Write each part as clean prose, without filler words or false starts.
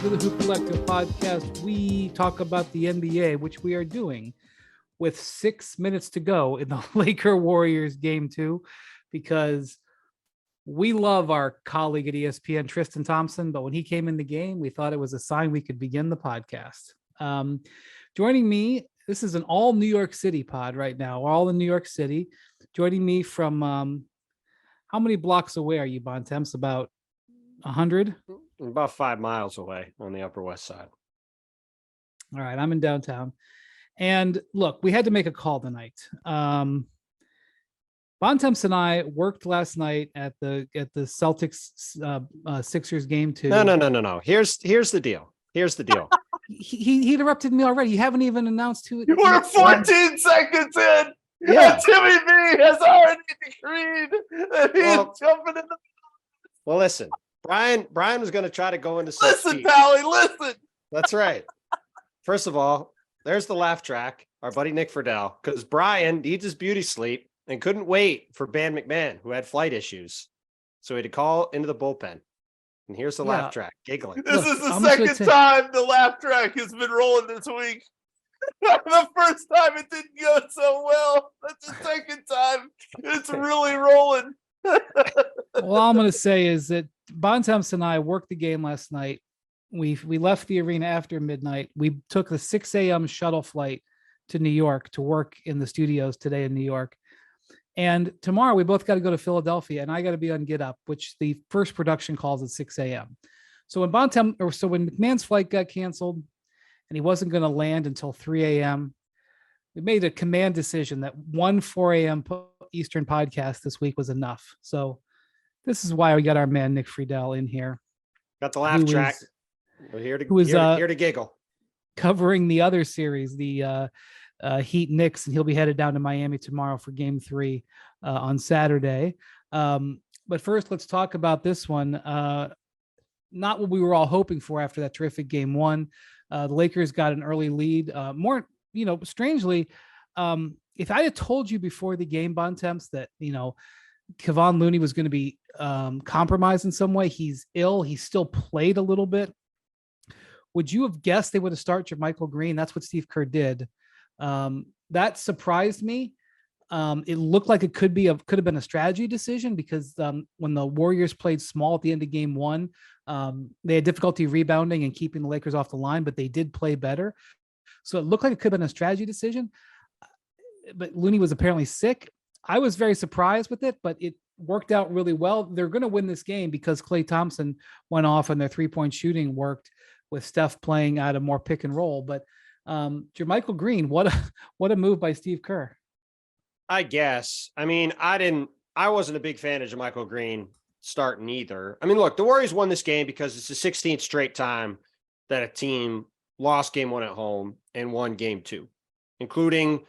to the Hoop Collective podcast. We talk about the NBA, which we are doing with 6 minutes to go in the Laker Warriors game 2, because we love our colleague at ESPN, Tristan Thompson, but when he came in the game, we thought it was a sign we could begin the podcast. Joining me, this is an all New York City pod right now. We're all in New York City. Joining me from, how many blocks away are you, Bontemps? About 100? About 5 miles away on the Upper West Side. All right, I'm in downtown. And look, we had to make a call tonight. Bontemps and I worked last night at the Celtics Sixers game 2. No. Here's the deal. He interrupted me already. You haven't even announced who. We're 14 seconds in. Yeah. Timmy B has already decreed that he's jumping in the. Well, listen, Brian was going to try to go into some Listen, speed. Pally, listen. That's right. First of all, there's the laugh track, our buddy Nick Friedell, because Brian needs his beauty sleep and couldn't wait for Ban McMahon, who had flight issues. So he had to call into the bullpen. And here's the laugh track, giggling. This is the second time the laugh track has been rolling this week. The first time it didn't go so well. That's the second time it's really rolling. All I'm going to say is that Bontemps and I worked the game last night. We left the arena after midnight. We took the 6 a.m. shuttle flight to New York to work in the studios today in New York. And tomorrow we both got to go to Philadelphia, and I got to be on Get Up, which the first production calls at 6 a.m. So when McMahon's flight got canceled and he wasn't going to land until 3 a.m., we made a command decision that 4 a.m. Eastern podcast this week was enough. So this is why we got our man Nick Friedell in here. Got the laugh track. We're here to giggle. Covering the other series, the Heat Knicks, and he'll be headed down to Miami tomorrow for game 3 on Saturday. But first, let's talk about this one. Not what we were all hoping for after that terrific game 1. The Lakers got an early lead. Strangely, if I had told you before the game, Bontemps, that, Kevon Looney was going to be compromised in some way, he's ill, he still played a little bit, would you have guessed they would have started Michael Green? That's what Steve Kerr did. That surprised me. It looked like it could have been a strategy decision, because when the Warriors played small at the end of game 1, they had difficulty rebounding and keeping the Lakers off the line, but they did play better. So it looked like it could have been a strategy decision. But Looney was apparently sick. I was very surprised with it, but it worked out really well. They're going to win this game because Klay Thompson went off and their 3-point shooting worked, with Steph playing out of more pick and roll. But Jermichael Green, what a move by Steve Kerr. I guess. I mean, I wasn't a big fan of Jermichael Green starting either. I mean, look, the Warriors won this game because it's the 16th straight time that a team lost game 1 at home and won game 2, including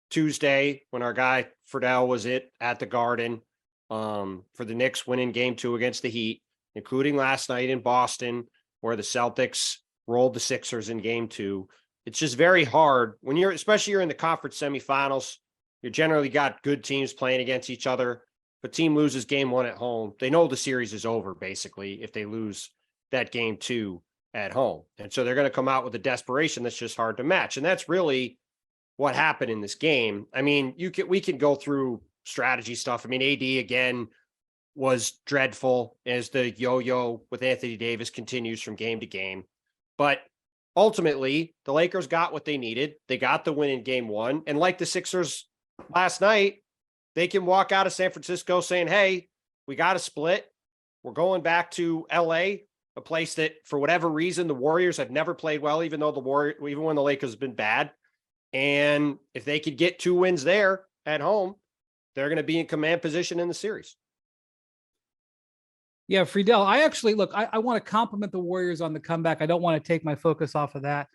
Tuesday when our guy Friedell was at the Garden for the Knicks winning game 2 against the Heat, including last night in Boston where the Celtics rolled the Sixers in game 2. It's just very hard when especially you're in the conference semifinals. You generally got good teams playing against each other. If a team loses game 1 at home, they know the series is over, basically, if they lose that game 2 at home. And so they're going to come out with a desperation that's just hard to match. And that's really what happened in this game. I mean, we can go through strategy stuff. I mean, AD again was dreadful as the yo-yo with Anthony Davis continues from game to game. But ultimately, the Lakers got what they needed. They got the win in game 1. And like the Sixers last night, they can walk out of San Francisco saying, hey, we got a split. We're going back to LA, a place that for whatever reason, the Warriors have never played well, even when the Lakers have been bad. And if they could get 2 wins there at home, they're going to be in command position in the series. Yeah, Friedell, I want to compliment the Warriors on the comeback. I don't want to take my focus off of that.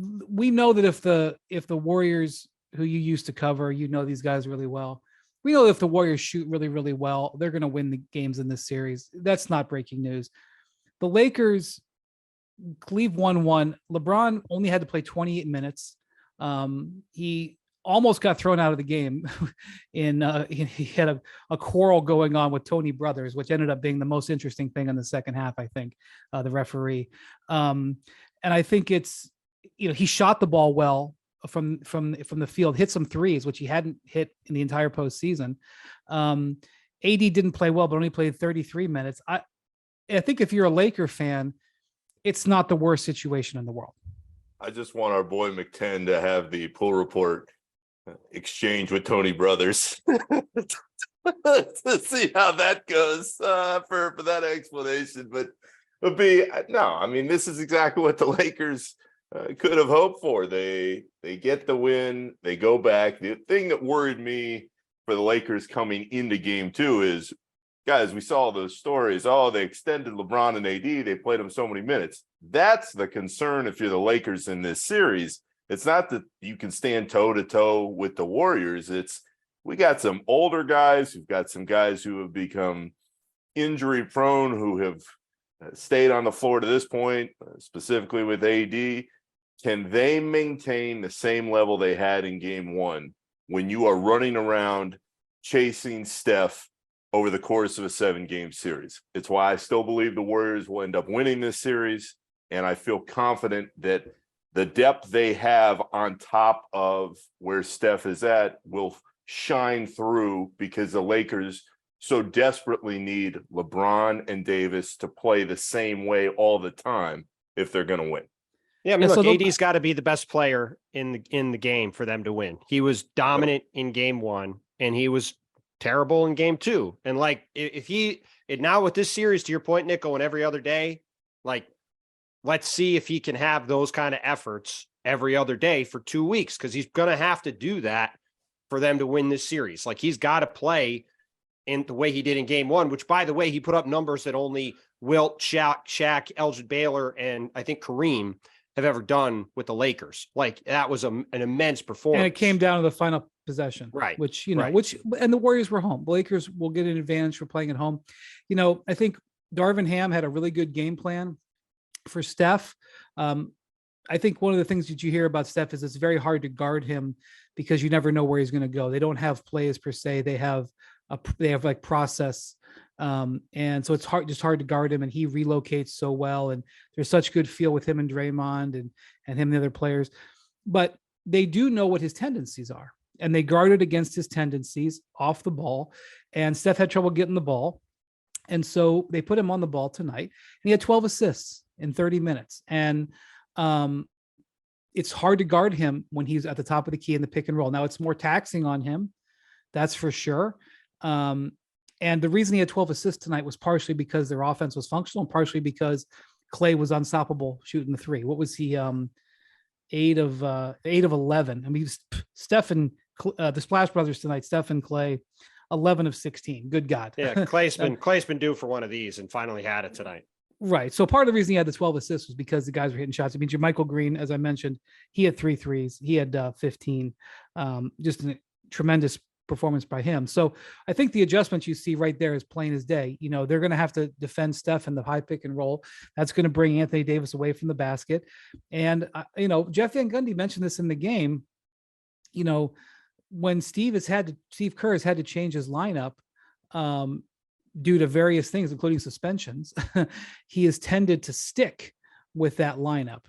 We know that if the Warriors, who you used to cover, these guys really well. We know if the Warriors shoot really, really well, they're going to win the games in this series. That's not breaking news. The Lakers leave 1-1. LeBron only had to play 28 minutes. He almost got thrown out of the game he had a quarrel going on with Tony Brothers, which ended up being the most interesting thing in the second half, I think, the referee. And I think it's, he shot the ball well from the field, hit some threes, which he hadn't hit in the entire postseason. AD didn't play well, but only played 33 minutes. I think if you're a Laker fan, it's not the worst situation in the world. I just want our boy McTen to have the pull report exchange with Tony Brothers to see how that goes for that explanation. But this is exactly what the Lakers could have hoped for. They get the win, they go back. The thing that worried me for the Lakers coming into game 2 is, guys, we saw those stories. Oh, they extended LeBron and AD. They played them so many minutes. That's the concern if you're the Lakers in this series. It's not that you can stand toe-to-toe with the Warriors. It's we got some older guys. We've got some guys who have become injury-prone, who have stayed on the floor to this point, specifically with AD. Can they maintain the same level they had in game 1 when you are running around chasing Steph over the course of a 7-game series? It's why I still believe the Warriors will end up winning this series, and I feel confident that the depth they have on top of where Steph is at will shine through, because the Lakers so desperately need LeBron and Davis to play the same way all the time if they're going to win. Yeah, I mean, look, AD's got to be the best player in the game for them to win. He was dominant in game 1, and he was terrible in game 2. And like, now with this series, to your point, Nick, going every other day, like, let's see if he can have those kind of efforts every other day for 2 weeks, because he's going to have to do that for them to win this series. Like, he's got to play in the way he did in game 1, which, by the way, he put up numbers that only Wilt, Shaq, Elgin Baylor, and I think Kareem have ever done with the Lakers. Like, that was an immense performance. And it came down to the final possession, right? Which, and the Warriors were home. The Lakers will get an advantage for playing at home. I think Darvin Ham had a really good game plan for Steph. I think one of the things that you hear about Steph is it's very hard to guard him because you never know where he's going to go. They don't have plays per se. They have like process. And so it's hard to guard him, and he relocates so well. And there's such good feel with him and Draymond and him and the other players, but they do know what his tendencies are, and they guarded against his tendencies off the ball. And Steph had trouble getting the ball. And so they put him on the ball tonight, and he had 12 assists in 30 minutes. And it's hard to guard him when he's at the top of the key in the pick and roll. Now it's more taxing on him, that's for sure. And the reason he had 12 assists tonight was partially because their offense was functional, and partially because Clay was unstoppable shooting the three. What was he? 8 of 11. I mean, Steph and the Splash Brothers tonight, Steph and Clay, 11 of 16. Good God. Yeah, Clay's been due for one of these and finally had it tonight. Right. So part of the reason he had the 12 assists was because the guys were hitting shots. I mean, Jermichael Green, as I mentioned, he had 3 threes. He had 15. Just a tremendous performance by him. So I think the adjustments you see right there is plain as day. They're going to have to defend Steph in the high pick and roll. That's going to bring Anthony Davis away from the basket. And, Jeff Van Gundy mentioned this in the game. When Steve Kerr has had to change his lineup, due to various things, including suspensions, he has tended to stick with that lineup.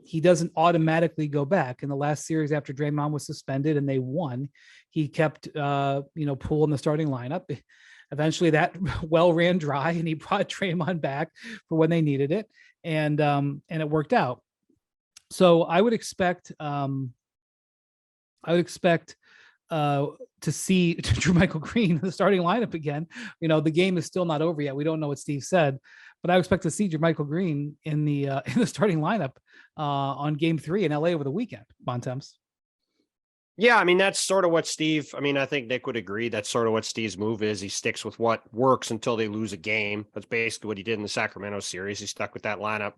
He doesn't automatically go back. In the last series after Draymond was suspended and they won, he kept, Poole in the starting lineup. Eventually that well ran dry, and he brought Draymond back for when they needed it. And it worked out. So I would expect to see Jermichael Green in the starting lineup again. The game is still not over yet. We don't know what Steve said, but I expect to see Jermichael Green in the starting lineup on Game 3 in LA over the weekend. Bontemps. Yeah, I mean, that's sort of what Steve. I mean, I think Nick would agree. That's sort of what Steve's move is. He sticks with what works until they lose a game. That's basically what he did in the Sacramento series. He stuck with that lineup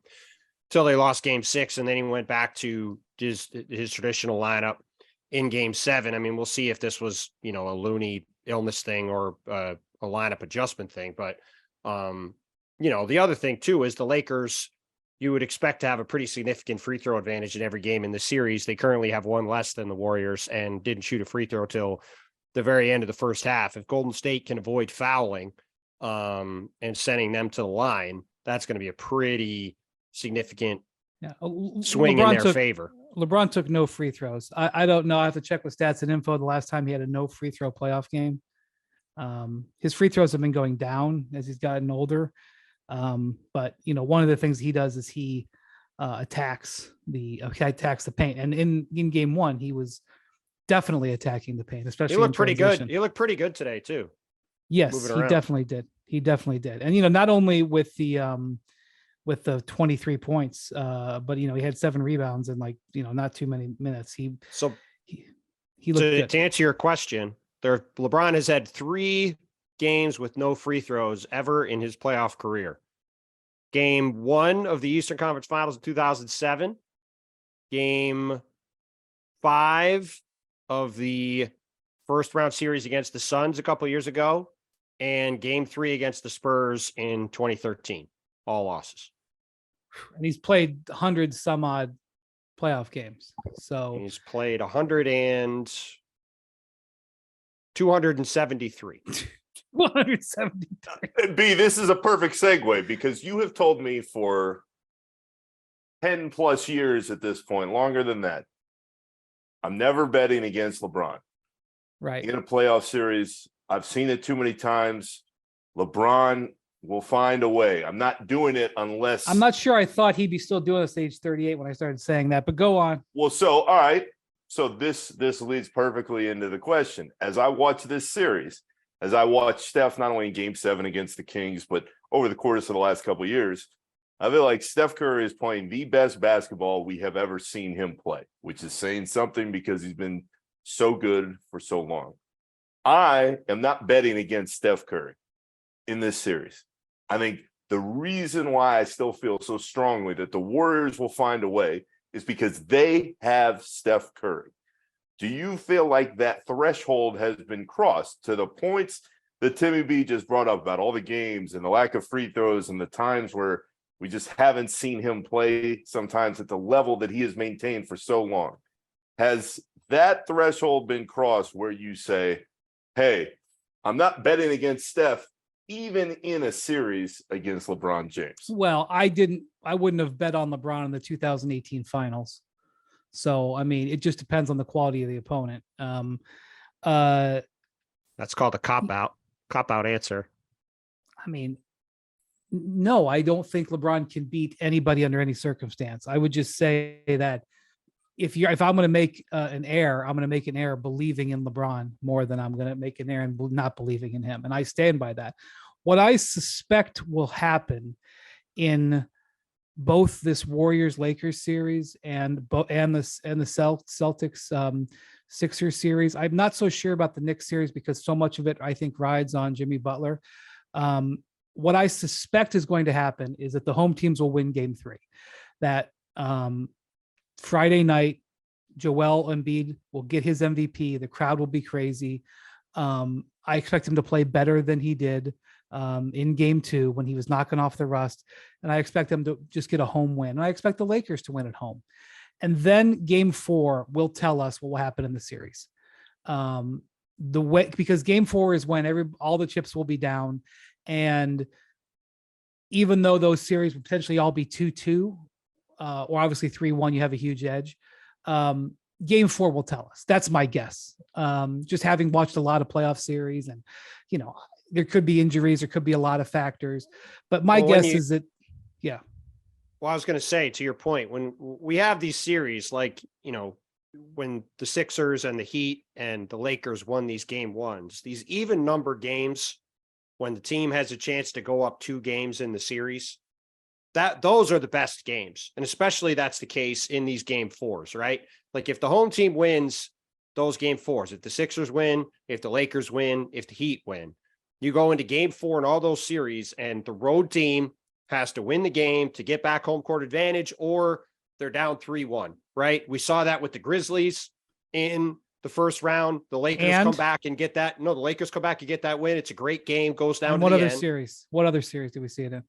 until they lost Game 6, and then he went back to his traditional lineup in Game 7. I mean, we'll see if this was, a loony illness thing or a lineup adjustment thing. But, the other thing too is the Lakers you would expect to have a pretty significant free throw advantage in every game in the series. They currently have one less than the Warriors and didn't shoot a free throw till the very end of the first half. If Golden State can avoid fouling and sending them to the line, that's going to be a pretty significant swing in their favor. LeBron took no free throws. I don't know. I have to check with stats and info. The last time he had a no free throw playoff game. His free throws have been going down as he's gotten older. But one of the things he does is he attacks the paint. And in game one, he was definitely attacking the paint, especially. He looked pretty good. He looked pretty good today too. Yes, he definitely did. He definitely did. And not only with the 23 points, but he had 7 rebounds in not too many minutes. He looked good. To answer your question, LeBron has had 3 games with no free throws ever in his playoff career. Game 1 of the Eastern Conference Finals in 2007, game 5 of the first round series against the Suns a couple of years ago, and game 3 against the Spurs in 2013, all losses. And he's played 100 some odd playoff games. So he's played 273. 173. B, this is a perfect segue because you have told me for 10 plus years at this point, longer than that, I'm never betting against LeBron. Right. In a playoff series, I've seen it too many times. LeBron will find a way. I'm not doing it unless... I'm not sure I thought he'd be still doing this at age 38 when I started saying that, but go on. Well, so, all right. So this leads perfectly into the question. As I watch this series, as I watch Steph, not only in game 7 against the Kings, but over the course of the last couple of years, I feel like Steph Curry is playing the best basketball we have ever seen him play, which is saying something because he's been so good for so long. I am not betting against Steph Curry in this series. I think the reason why I still feel so strongly that the Warriors will find a way is because they have Steph Curry. Do you feel like that threshold has been crossed to the points that Timmy B just brought up about all the games and the lack of free throws and the times where we just haven't seen him play sometimes at the level that he has maintained for so long? Has that threshold been crossed where you say, hey, I'm not betting against Steph even in a series against LeBron James? Well, I wouldn't have bet on LeBron in the 2018 finals. So, I mean, it just depends on the quality of the opponent. That's called a cop-out answer. I mean, no, I don't think LeBron can beat anybody under any circumstance. I would just say that if I'm going to make an error, I'm going to make an error believing in LeBron more than I'm going to make an error in not believing in him. And I stand by that. What I suspect will happen in both this Warriors-Lakers series and the Celtics Sixers series, I'm not so sure about the Knicks series because so much of it, I think, rides on Jimmy Butler. What I suspect is going to happen is that the home teams will win game 3. That Friday night, Joel Embiid will get his MVP. The crowd will be crazy. I expect him to play better than he did in game 2 when he was knocking off the rust. And I expect them to just get a home win. And I expect the Lakers to win at home. And then game 4 will tell us what will happen in the series. Because game 4 is when all the chips will be down. And even though those series will potentially all be 2-2, or obviously 3-1, you have a huge edge. Game 4 will tell us. That's my guess. Just having watched a lot of playoff series and, there could be injuries, there could be a lot of factors, but my guess is that, yeah. Well, I was going to say, to your point, when we have these series, like, when the Sixers and the Heat and the Lakers won these game 1s, these even number games, when the team has a chance to go up 2 games in the series, those are the best games. And especially that's the case in these game 4s, right? Like if the home team wins those game 4s, if the Sixers win, if the Lakers win, if the Heat win, you go into game 4 in all those series and the road team has to win the game to get back home court advantage, or they're down 3-1, right? We saw that with the Grizzlies in the first round. The Lakers come back and get that. No, the Lakers come back and get that win. It's a great game, goes down to the end. What other series did we see it in?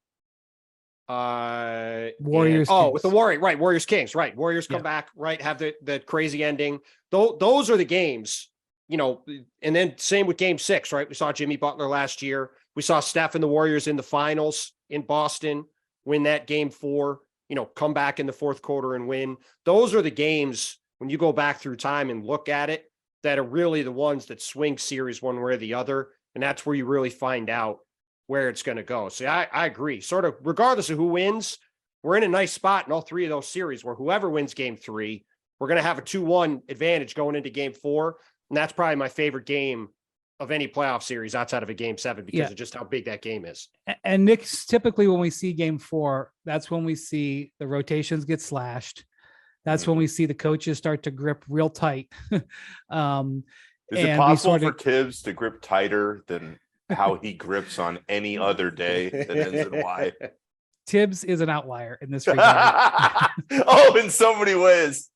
Warriors. With the Warriors Kings, right? Warriors come back, right? Have the crazy ending. Those are the games, and then same with game 6, right? We saw Jimmy Butler last year. We saw Steph and the Warriors in the finals in Boston, win that game 4, come back in the fourth quarter and win. Those are the games when you go back through time and look at it that are really the ones that swing series one way or the other. And that's where you really find out where it's going to go. So I agree. Sort of regardless of who wins, we're in a nice spot in all 3 of those series where whoever wins game 3, we're going to have a 2-1 advantage going into game 4. And that's probably my favorite game of any playoff series outside of a game 7 because of just how big that game is. And Knicks, typically when we see game 4, that's when we see the rotations get slashed. That's when we see the coaches start to grip real tight. Is it possible for Tibbs to grip tighter than how he grips on any other day that ends in Y? Tibbs is an outlier in this regard. In so many ways.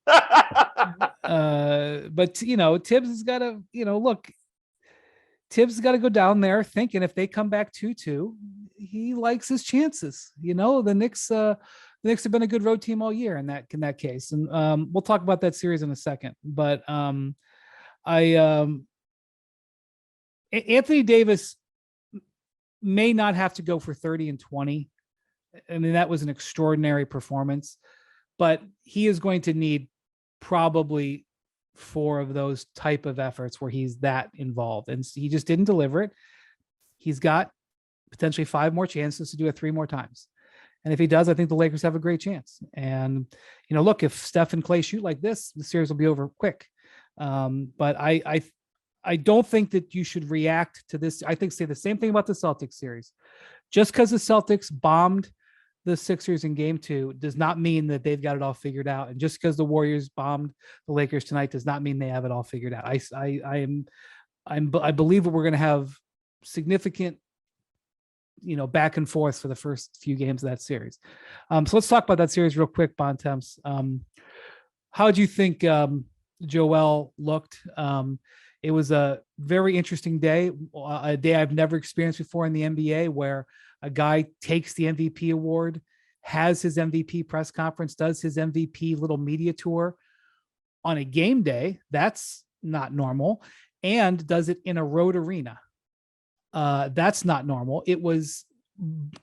But Tibbs has got to, look, Tibbs has got to go down there thinking if they come back 2-2, he likes his chances. The Knicks have been a good road team all year in that case. And we'll talk about that series in a second. But Anthony Davis may not have to go for 30 and 20. I mean, that was an extraordinary performance, but he is going to need probably 4 of those type of efforts where he's that involved, and he just didn't deliver it. He's got potentially 5 more chances to do it 3 more times. And if he does, I think the Lakers have a great chance. And, look, if Steph and Clay shoot like this, the series will be over quick. But I don't think that you should react to this. I think say the same thing about the Celtics series. Just because the Celtics bombed the Sixers in game 2 does not mean that they've got it all figured out. And just because the Warriors bombed the Lakers tonight does not mean they have it all figured out. I believe that we're going to have significant, back and forth for the first few games of that series. So let's talk about that series real quick, Bontemps. How do you think Joel looked? It was a very interesting day, a day I've never experienced before in the NBA, where a guy takes the MVP award, has his MVP press conference, does his MVP little media tour on a game day. That's not normal. And does it in a road arena. That's not normal. It was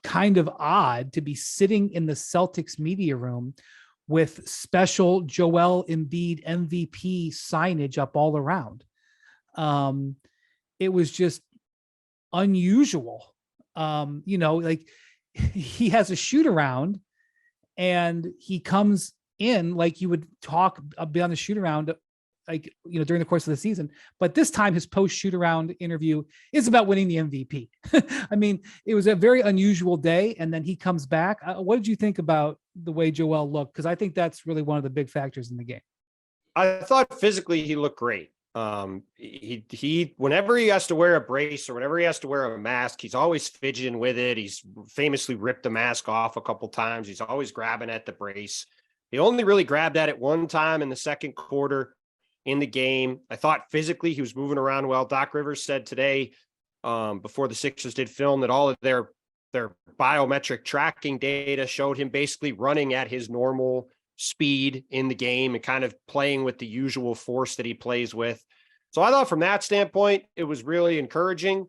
kind of odd to be sitting in the Celtics media room with special Joel Embiid MVP signage up all around. It was just unusual. Like he has a shoot around and he comes in like you would be on the shoot around, during the course of the season. But this time his post shoot around interview is about winning the MVP. I mean, it was a very unusual day. And then he comes back. What did you think about the way Joel looked? Because I think that's really one of the big factors in the game. I thought physically he looked great. He whenever he has to wear a brace or whenever he has to wear a mask, he's always fidgeting with it. He's famously ripped the mask off a couple times. He's always grabbing at the brace. He only really grabbed at it one time in the second quarter in the game. I thought physically he was moving around well. Doc Rivers said today, before the Sixers did film, that all of their biometric tracking data showed him basically running at his normal speed in the game and kind of playing with the usual force that he plays with. So I thought from that standpoint, it was really encouraging.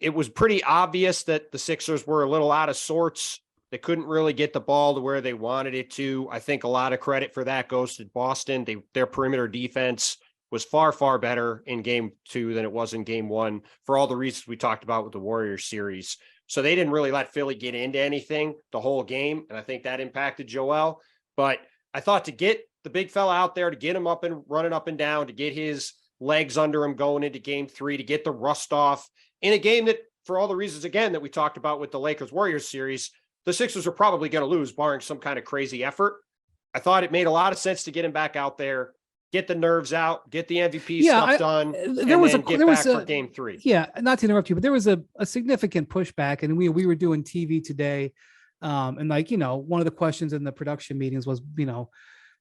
It was pretty obvious that the Sixers were a little out of sorts. They couldn't really get the ball to where they wanted it to. I think a lot of credit for that goes to Boston. Their perimeter defense was far, far better in game 2 than it was in game 1 for all the reasons we talked about with the Warriors series. So they didn't really let Philly get into anything the whole game. And I think that impacted Joel. But I thought to get the big fella out there, to get him up and running up and down, to get his legs under him going into game 3, to get the rust off in a game that, for all the reasons, again, that we talked about with the Lakers-Warriors series, the Sixers are probably going to lose, barring some kind of crazy effort. I thought it made a lot of sense to get him back out there, get the nerves out, get the MVP stuff done, for game 3. Yeah, not to interrupt you, but there was a significant pushback, and we were doing TV today. And one of the questions in the production meetings was,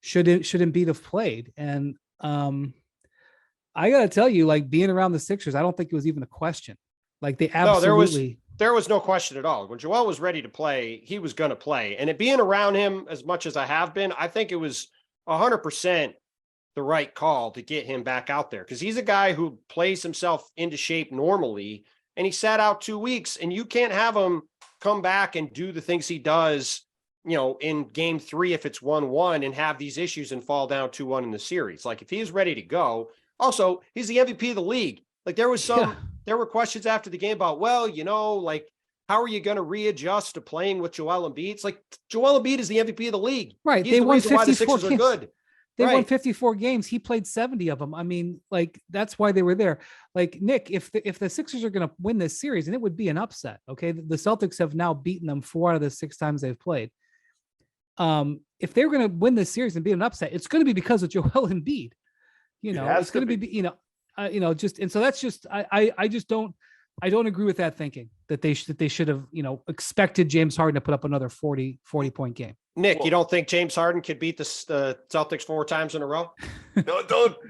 should Embiid have played? And I got to tell you, being around the Sixers, I don't think it was even a question. Like they absolutely. there was no question at all. When Joel was ready to play, he was going to play. And it being around him as much as I have been, I think it was 100% the right call to get him back out there, because he's a guy who plays himself into shape normally, and he sat out 2 weeks, and you can't have him come back and do the things he does, in game 3, if it's 1-1, and have these issues and fall down 2-1 in the series. Like, if he is ready to go, also, he's the MVP of the league. Like, there were questions after the game about, like, how are you going to readjust to playing with Joel Embiid? It's like, Joel Embiid is the MVP of the league. Right. He's they the won reason why the 54 Sixers games. are good. They won 54 games. He played 70 of them. I mean, like, that's why they were there. Like, Nick, if the Sixers are going to win this series, and it would be an upset, okay? The Celtics have now beaten them 4 out of the 6 times they've played. If they're going to win this series and be an upset, it's going to be because of Joel Embiid. It's going to be, and so that's just, I don't agree with that thinking that they should have, expected James Harden to put up another 40 point game. Nick, you don't think James Harden could beat the Celtics 4 times in a row? No,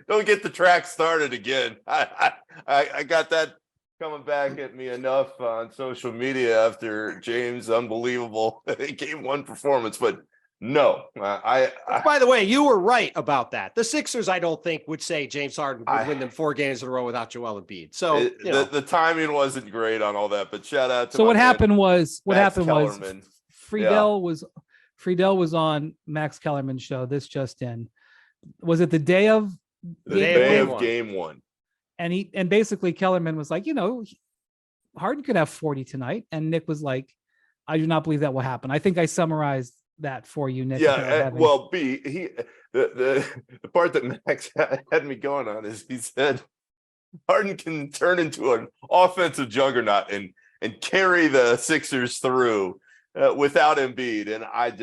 don't get the track started again. I got that coming back at me enough on social media after James' unbelievable game 1 performance, but no, by the way, you were right about that. The Sixers, I don't think, would say James Harden would win them 4 games in a row without Joel Embiid. So the timing wasn't great on all that, but shout out to what happened was Kellerman. Friedell was on Max Kellerman's show. This just in. Was it the day of game 1? And basically Kellerman was like, Harden could have 40 tonight, and Nick was like, I do not believe that will happen. I think I summarized that for you, Nick. Yeah, the part that Max had me going on is he said Harden can turn into an offensive juggernaut and carry the Sixers through without Embiid, and I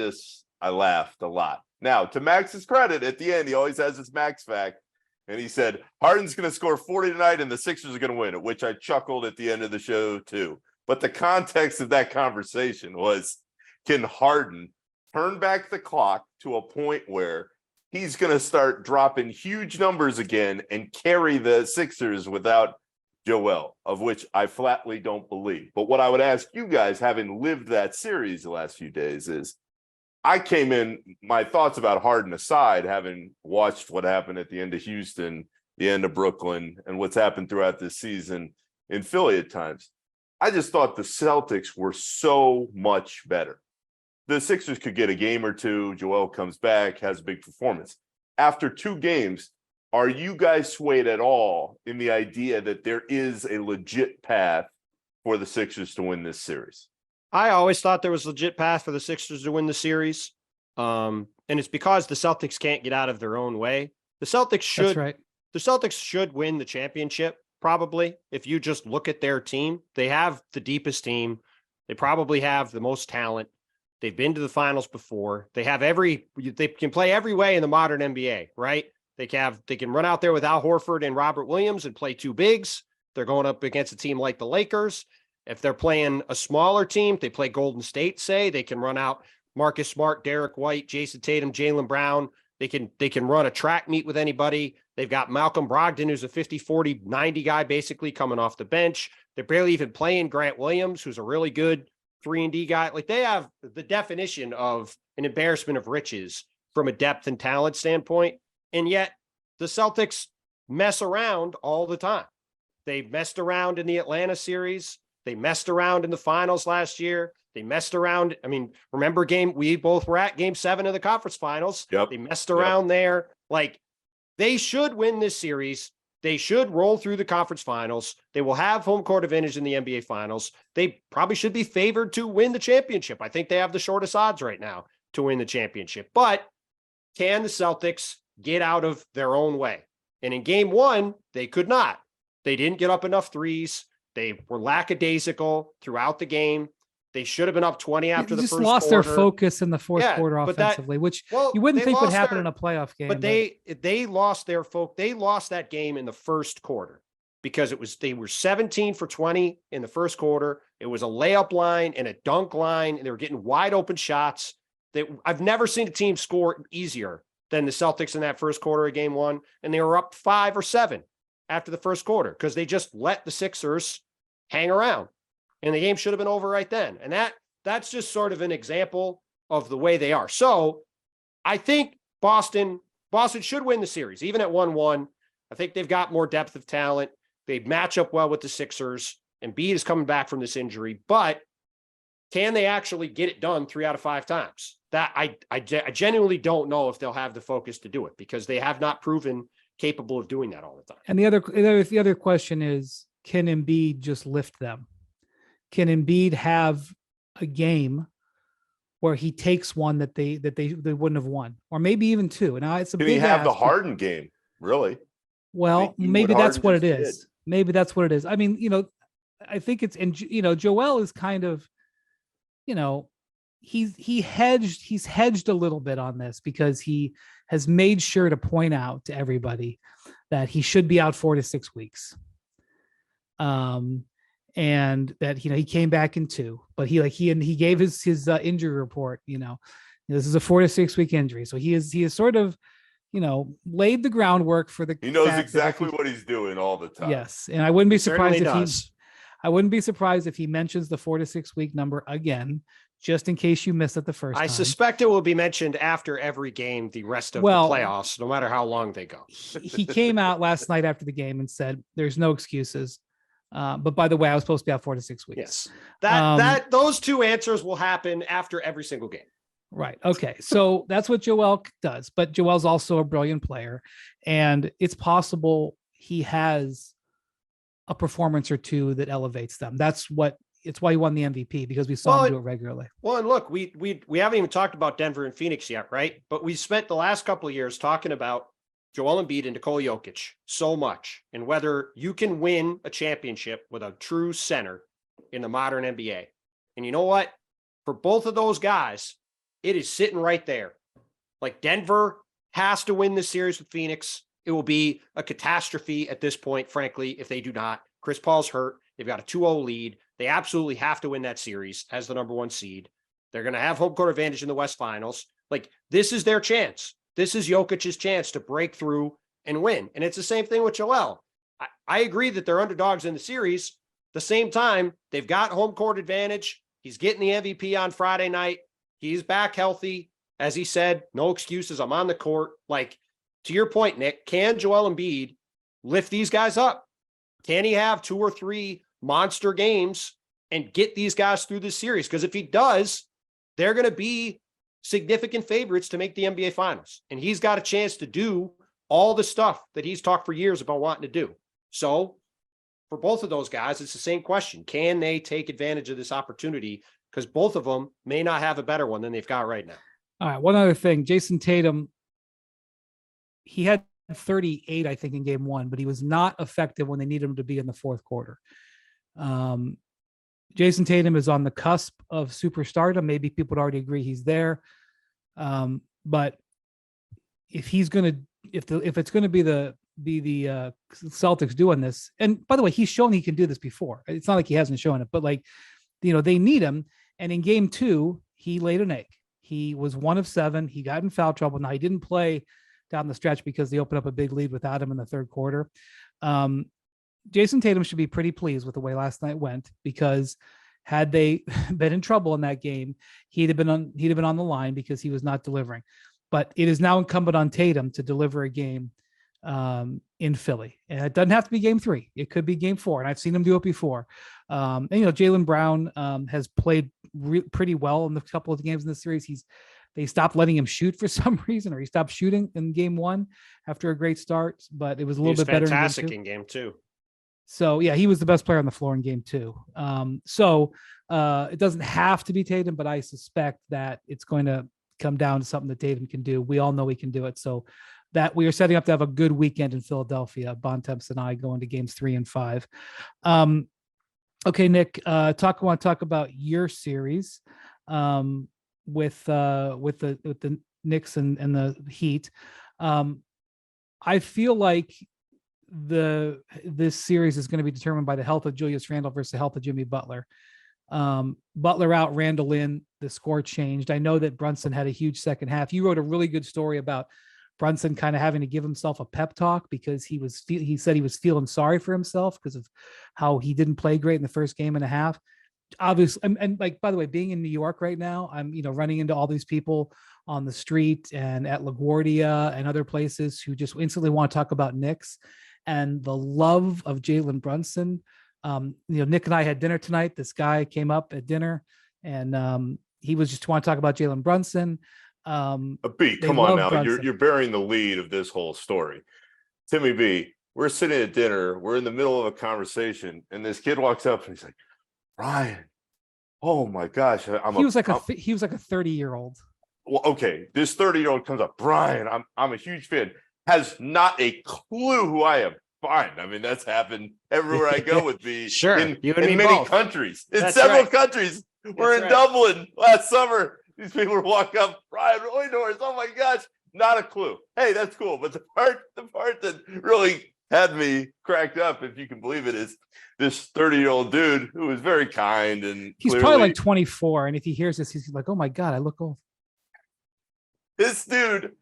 laughed a lot. Now, to Max's credit, at the end, he always has this Max fact, and he said Harden's going to score 40 tonight, and the Sixers are going to win it, which I chuckled at the end of the show too. But the context of that conversation was, can Harden turn back the clock to a point where he's going to start dropping huge numbers again and carry the Sixers without Joel, of which I flatly don't believe. But what I would ask you guys, having lived that series the last few days, is I came in, my thoughts about Harden aside, having watched what happened at the end of Houston, the end of Brooklyn, and what's happened throughout this season in Philly at times, I just thought the Celtics were so much better. The Sixers could get a game or two. Joel comes back, has a big performance. After 2 games, are you guys swayed at all in the idea that there is a legit path for the Sixers to win this series? I always thought there was a legit path for the Sixers to win the series. And it's because the Celtics can't get out of their own way. The Celtics should win the championship, probably. If you just look at their team, they have the deepest team. They probably have the most talent. They've been to the finals before. They can play every way in the modern NBA, right? They can run out there with Al Horford and Robert Williams and play 2 bigs. They're going up against a team like the Lakers. If they're playing a smaller team, they play Golden State, say, they can run out Marcus Smart, Derek White, Jason Tatum, Jaylen Brown. They can run a track meet with anybody. They've got Malcolm Brogdon, who's a 50, 40, 90 guy, basically coming off the bench. They're barely even playing Grant Williams, who's a really good 3-and-D guy. Like, they have the definition of an embarrassment of riches from a depth and talent standpoint. And yet the Celtics mess around all the time. They messed around in the Atlanta series. They messed around in the finals last year. They messed around. I mean, remember we both were at game 7 of the conference finals. Yep. They messed around there. Like, they should win this series. They should roll through the conference finals. They will have home court advantage in the NBA finals. They probably should be favored to win the championship. I think they have the shortest odds right now to win the championship. But can the Celtics get out of their own way? And in game 1, they could not. They didn't get up enough threes. They were lackadaisical throughout the game. They should have been up 20 after the first quarter. Just lost their focus in the fourth quarter offensively, which you wouldn't think would happen in a playoff game. But they lost their focus. They lost that game in the first quarter because they were 17 for 20 in the first quarter. It was a layup line and a dunk line, and they were getting wide open shots. I've never seen a team score easier than the Celtics in that first quarter of game 1, and they were up 5 or 7 after the first quarter because they just let the Sixers hang around. and the game should have been over right then. And that's just sort of an example of the way they are. So I think Boston should win the series, even at 1-1. I think they've got more depth of talent. They match up well with the Sixers. Embiid is coming back from this injury, but can they actually get it done 3 out of 5 times? That I genuinely don't know if they'll have the focus to do it, because they have not proven capable of doing that all the time. And the other question is, can Embiid just lift them? Can Embiid have a game where he takes one that they wouldn't have won, or maybe even 2? And it's a Can big he have ask, the Harden game? Really? Well, maybe that's what it is. Maybe that's what it is. I mean, I think it's, and Joel is kind of, he's hedged a little bit on this, because he has made sure to point out to everybody that he should be out 4 to 6 weeks. And that, he came back in 2, but he gave his injury report, this is a 4 to 6 week injury. So he is sort of, laid the groundwork for the, he knows exactly what he's doing all the time. Yes. And I wouldn't be surprised if does. I wouldn't be surprised if he mentions the 4 to 6 week number again, just in case you missed it the first time. I suspect it will be mentioned after every game the rest of the playoffs, no matter how long they go. He came out last night after the game and said, there's no excuses. But by the way, I was supposed to be out 4 to 6 weeks. Yes. Those 2 answers will happen after every single game. Right. Okay. So that's what Joel does. But Joel's also a brilliant player. And it's possible he has a performance or 2 that elevates them. It's why he won the MVP, because we saw him do it regularly. Well, and look, we haven't even talked about Denver and Phoenix yet, right? But we spent the last couple of years talking about Joel Embiid and Nikola Jokic so much, and whether you can win a championship with a true center in the modern NBA. And you know what? For both of those guys, it is sitting right there. Like, Denver has to win this series with Phoenix. It will be a catastrophe at this point, frankly, if they do not. Chris Paul's hurt. They've got a 2-0 lead. They absolutely have to win that series as the number 1 seed. They're going to have home court advantage in the West Finals. Like, this is their chance. This is Jokic's chance to break through and win. And it's the same thing with Joel. I agree that they're underdogs in the series. At the same time, they've got home court advantage. He's getting the MVP on Friday night. He's back healthy. As he said, no excuses. I'm on the court. Like, to your point, Nick, can Joel Embiid lift these guys up? Can he have 2 or 3 monster games and get these guys through this series? Because if he does, they're going to be significant favorites to make the NBA Finals. And he's got a chance to do all the stuff that he's talked for years about wanting to do. So for both of those guys, it's the same question. Can they take advantage of this opportunity? Because both of them may not have a better one than they've got right now. All right. One other thing, Jason Tatum, he had 38, I think, in game 1, but he was not effective when they needed him to be in the 4th quarter. Jason Tatum is on the cusp of superstardom. Maybe people would already agree he's there. But if it's going to be the Celtics doing this, and by the way, he's shown he can do this before. It's not like he hasn't shown it, but they need him. And in game 2, he laid an egg. He was 1 of 7. He got in foul trouble. Now, he didn't play down the stretch because they opened up a big lead without him in the 3rd quarter. Jason Tatum should be pretty pleased with the way last night went, because had they been in trouble in that game, he'd have been on the line because he was not delivering. But it is now incumbent on Tatum to deliver a game in Philly. And it doesn't have to be game 3. It could be game 4. And I've seen him do it before. And Jaylen Brown has played pretty well in the couple of games in the series. They stopped letting him shoot for some reason, or he stopped shooting in game 1 after a great start, but it was a little bit better. Fantastic in game 2. So yeah, he was the best player on the floor in game 2. It doesn't have to be Tatum, but I suspect that it's going to come down to something that Tatum can do. We all know he can do it. So that we are setting up to have a good weekend in Philadelphia, Bontemps and I going to games 3 and 5. Okay, Nick, want to talk about your series with the Knicks and the Heat. I feel like this series is going to be determined by the health of Julius Randle versus the health of Jimmy Butler. Butler out, Randle in, the score changed. I know that Brunson had a huge second half. You wrote a really good story about Brunson kind of having to give himself a pep talk because he said he was feeling sorry for himself because of how he didn't play great in the first game and a half. obviously, and like, by the way, being in New York right now, I'm, running into all these people on the street and at LaGuardia and other places who just instantly want to talk about Knicks and the love of Jalen Brunson. Nick and I had dinner tonight. This guy came up at dinner and he was just want to talk about Jalen Brunson. B, They come on love now. Brunson. You're bearing the lead of this whole story. Timmy B, we're sitting at dinner. We're in the middle of a conversation, and this kid walks up and he's like, Brian, oh my gosh. He was like a 30-year-old. Well, okay. This 30-year-old comes up, Brian, I'm a huge fan. Has not a clue who I am. Fine. I mean, that's happened everywhere I go with me. Sure. In You and me many both. countries. In That's several right. countries. We're in right. Dublin last summer. These people walk up, Brian Windhorst, oh my gosh, not a clue. Hey, that's cool. But the part that really had me cracked up, if you can believe it, is this 30-year-old dude who was very kind and he's clearly, probably like 24. And if he hears this, he's like, oh my God, I look old. this dude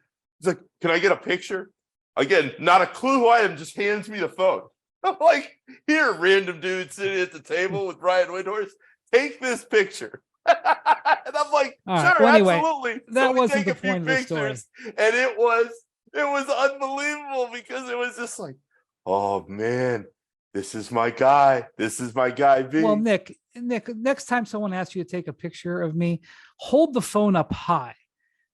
is like, can I get a picture? Again, not a clue who I am, just hands me the phone. I'm like, here, random dude sitting at the table with Brian Windhorst, take this picture. And I'm like, All sure, right. Well, anyway, absolutely. that So we wasn't take the a few point of the story. pictures, and it was unbelievable because it was just like, oh man, this is my guy. This is my guy, B. Well, Nick, next time someone asks you to take a picture of me, hold the phone up high.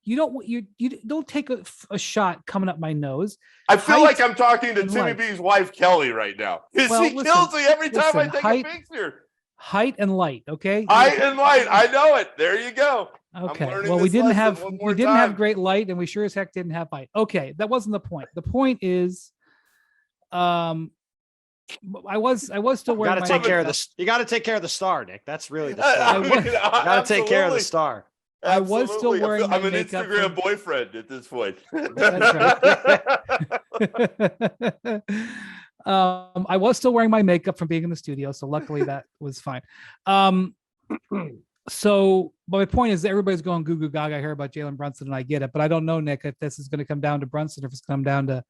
You don't take a shot coming up my nose. I feel like I'm talking to and Timmy light. B's wife, Kelly, right now. Well, She kills me every time I take height, a picture. Height and light, okay? Height and light. I know it. There you go. Okay. learning Well, we this didn't lesson have one more we didn't time. have great light, and we sure as heck didn't have height. Okay, that wasn't the point. The point is, I was still You wearing. got to take care of this. You got to take care of the star, Nick. That's really the star. I was- You got to take care of the Absolutely. star. I was still Absolutely. wearing I'm my an makeup Instagram for- boyfriend at this point. I was still wearing my makeup from being in the studio, so luckily that was fine. So, but my point is that everybody's going goo goo gaga here about Jalen Brunson, and I get it, but I don't know, Nick, if this is going to come down to Brunson, or if it's come down to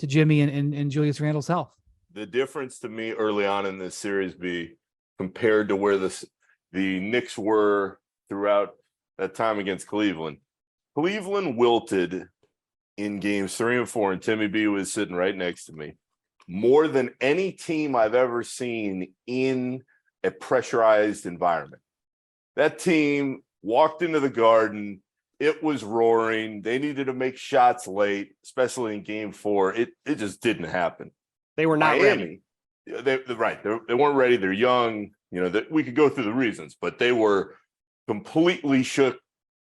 Jimmy and Julius Randle's health. The difference to me early on in this series, compared to where the Knicks were throughout that time against Cleveland. Cleveland wilted in games 3 and 4, and Timmy B was sitting right next to me, more than any team I've ever seen in a pressurized environment. That team walked into the Garden. It was roaring. They needed to make shots late, especially in game 4. It just didn't happen. They were not ready. They weren't ready. They're young. We could go through the reasons, but they were completely shook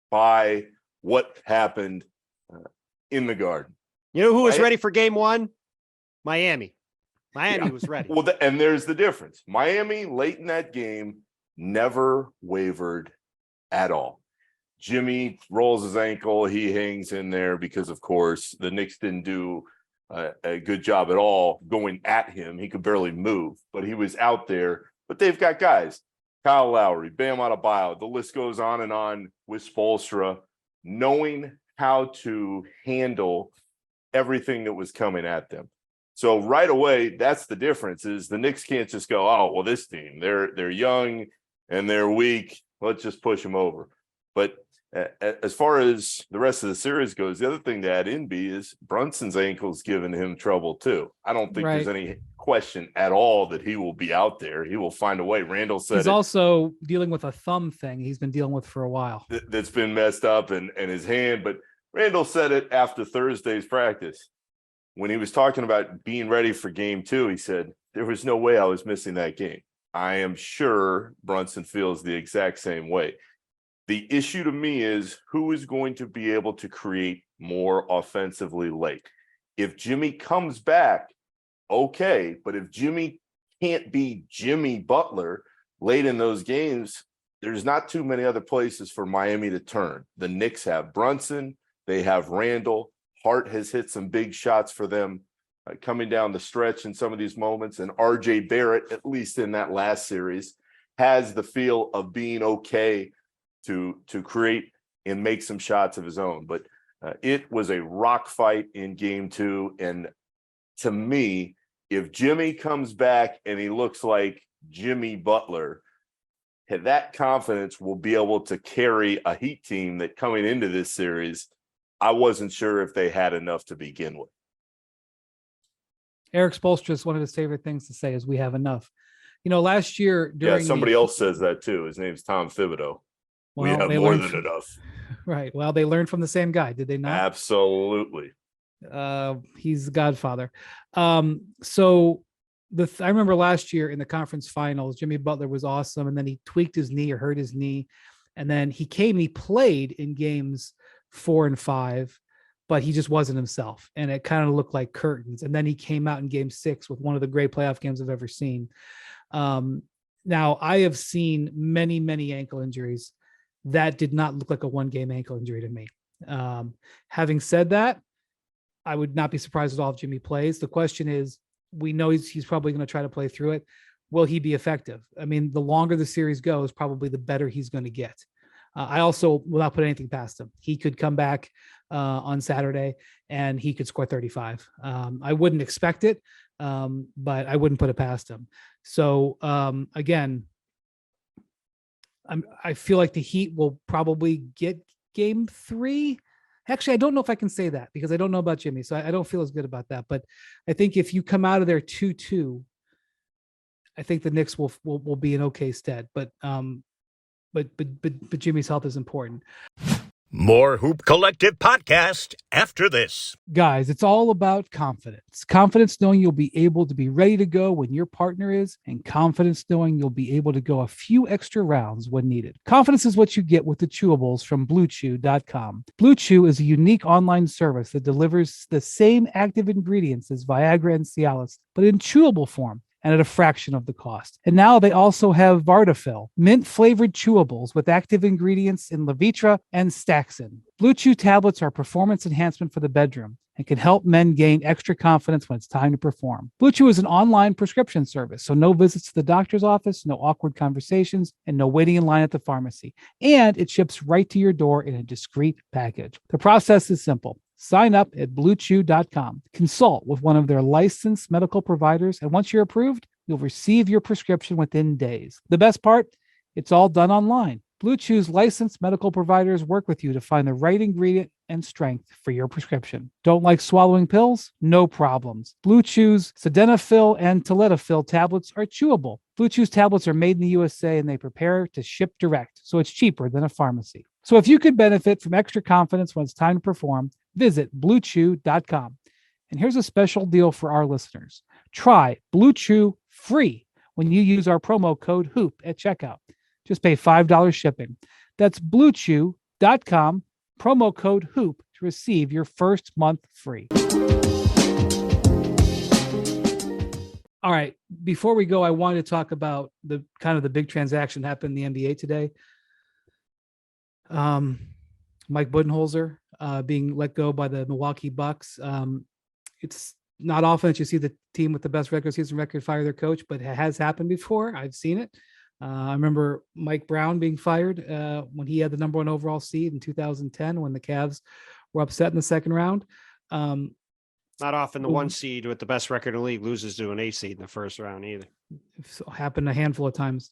by what happened in the Garden. You know who was ready for game 1? Miami. Miami was ready. Well, and there's the difference. Miami, late in that game, never wavered at all. Jimmy rolls his ankle. He hangs in there because, of course, the Knicks didn't do a good job at all going at him. He could barely move, but he was out there. But they've got guys. Kyle Lowry, Bam Adebayo, the list goes on with Spoelstra, knowing how to handle everything that was coming at them. So right away, that's the difference, is the Knicks can't just go, oh, well, this team, they're young and they're weak. Let's just push them over. But as far as the rest of the series goes, the other thing to add in, B, is Brunson's ankle's giving him trouble too. I don't think there's any question at all that he will be out there. He will find a way. Randle said he's also dealing with a thumb thing he's been dealing with for a while. That's been messed up and his hand. But Randle said it after Thursday's practice. When he was talking about being ready for game 2, he said, there was no way I was missing that game. I am sure Brunson feels the exact same way. The issue to me is who is going to be able to create more offensively late. If Jimmy comes back, okay, but if Jimmy can't be Jimmy Butler late in those games, there's not too many other places for Miami to turn. The Knicks have Brunson, they have Randle. Hart has hit some big shots for them coming down the stretch in some of these moments, and RJ Barrett, at least in that last series, has the feel of being okay to create and make some shots of his own. But it was a rock fight in game 2. And to me, if Jimmy comes back and he looks like Jimmy Butler, that confidence will be able to carry a Heat team that coming into this series, I wasn't sure if they had enough to begin with. Eric Spoelstra's one of his favorite things to say is we have enough. Last year during somebody else says that too. His name's Tom Thibodeau. We have more than enough. Right. Well, they learned from the same guy, did they not? Absolutely. He's the godfather. So I remember last year in the conference finals, Jimmy Butler was awesome, and then he tweaked his knee or hurt his knee, and then he played in games 4 and 5, but he just wasn't himself, and it kind of looked like curtains. And then he came out in game 6 with one of the great playoff games I've ever seen. Now I have seen many ankle injuries that did not look like a 1-game ankle injury to me. Having said that, I would not be surprised at all if Jimmy plays. The question is, we know he's probably going to try to play through it. Will he be effective? I mean, the longer the series goes, probably the better he's going to get. I also will not put anything past him. He could come back on Saturday and he could score 35. I wouldn't expect it, but I wouldn't put it past him. So again, I feel like the Heat will probably get game 3. Actually, I don't know if I can say that because I don't know about Jimmy, so I don't feel as good about that. But I think if you come out of there 2-2, I think the Knicks will be in okay stead. But Jimmy's health is important. More Hoop Collective podcast after this. Guys, it's all about confidence. Confidence knowing you'll be able to be ready to go when your partner is, and confidence knowing you'll be able to go a few extra rounds when needed. Confidence is what you get with the chewables from BlueChew.com. Blue Chew is a unique online service that delivers the same active ingredients as Viagra and Cialis, but in chewable form and at a fraction of the cost. And now they also have Vartafil, mint-flavored chewables with active ingredients in Levitra and Staxin. Blue Chew tablets are performance enhancement for the bedroom and can help men gain extra confidence when it's time to perform. Blue Chew is an online prescription service, so no visits to the doctor's office, no awkward conversations, and no waiting in line at the pharmacy. And it ships right to your door in a discreet package. The process is simple. Sign up at BlueChew.com. Consult with one of their licensed medical providers, and once you're approved, you'll receive your prescription within days. The best part? It's all done online. Blue Chew's licensed medical providers work with you to find the right ingredient and strength for your prescription. Don't like swallowing pills? No problems. Blue Chew's Sildenafil and Tadalafil tablets are chewable. Blue Chew's tablets are made in the USA and they prepare to ship direct, so it's cheaper than a pharmacy. So if you could benefit from extra confidence when it's time to perform, visit BlueChew.com. And here's a special deal for our listeners. Try Blue Chew free when you use our promo code HOOP at checkout. Just pay $5 shipping. That's BlueChew.com, promo code HOOP to receive your first month free. All right. Before we go, I wanted to talk about the big transaction that happened in the NBA today. Mike Budenholzer being let go by the Milwaukee Bucks. It's not often that you see the team with the best regular season record fire their coach, but it has happened before. I've seen it. I remember Mike Brown being fired when he had the number 1 overall seed in 2010 when the Cavs were upset in the second round. Not often the 1 seed with the best record in the league loses to an 8 seed in the first round either. It's happened a handful of times.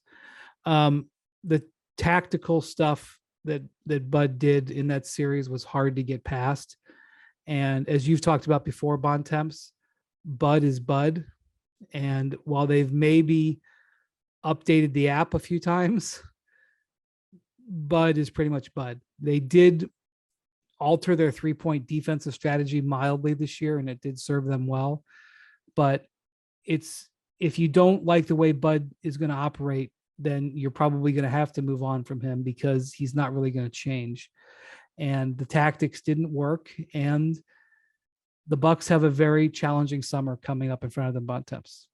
The tactical stuff that Bud did in that series was hard to get past. And as you've talked about before, Bontemps, Bud is Bud. And while they've maybe updated the app a few times, Bud is pretty much Bud. They did alter their 3-point defensive strategy mildly this year, and it did serve them well. But if you don't like the way Bud is going to operate, then you're probably going to have to move on from him because he's not really going to change. And the tactics didn't work. And the Bucks have a very challenging summer coming up in front of them, Bontemps.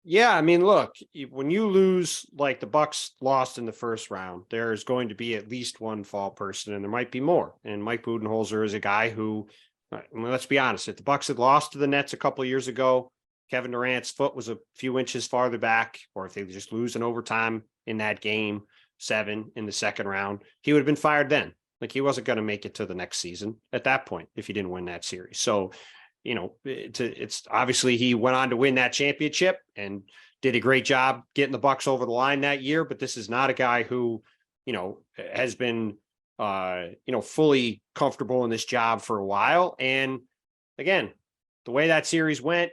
Yeah, I mean, look, when you lose like the Bucks lost in the first round, there's going to be at least one fall person, and there might be more. And Mike Budenholzer is a guy who, let's be honest, if the Bucks had lost to the Nets a couple of years ago, Kevin Durant's foot was a few inches farther back, or if they just lose in overtime in that game 7 in the second round, he would have been fired then. Like, he wasn't going to make it to the next season at that point if he didn't win that series. So it's obviously he went on to win that championship and did a great job getting the Bucks over the line that year. But this is not a guy who, has been, fully comfortable in this job for a while. And again, the way that series went,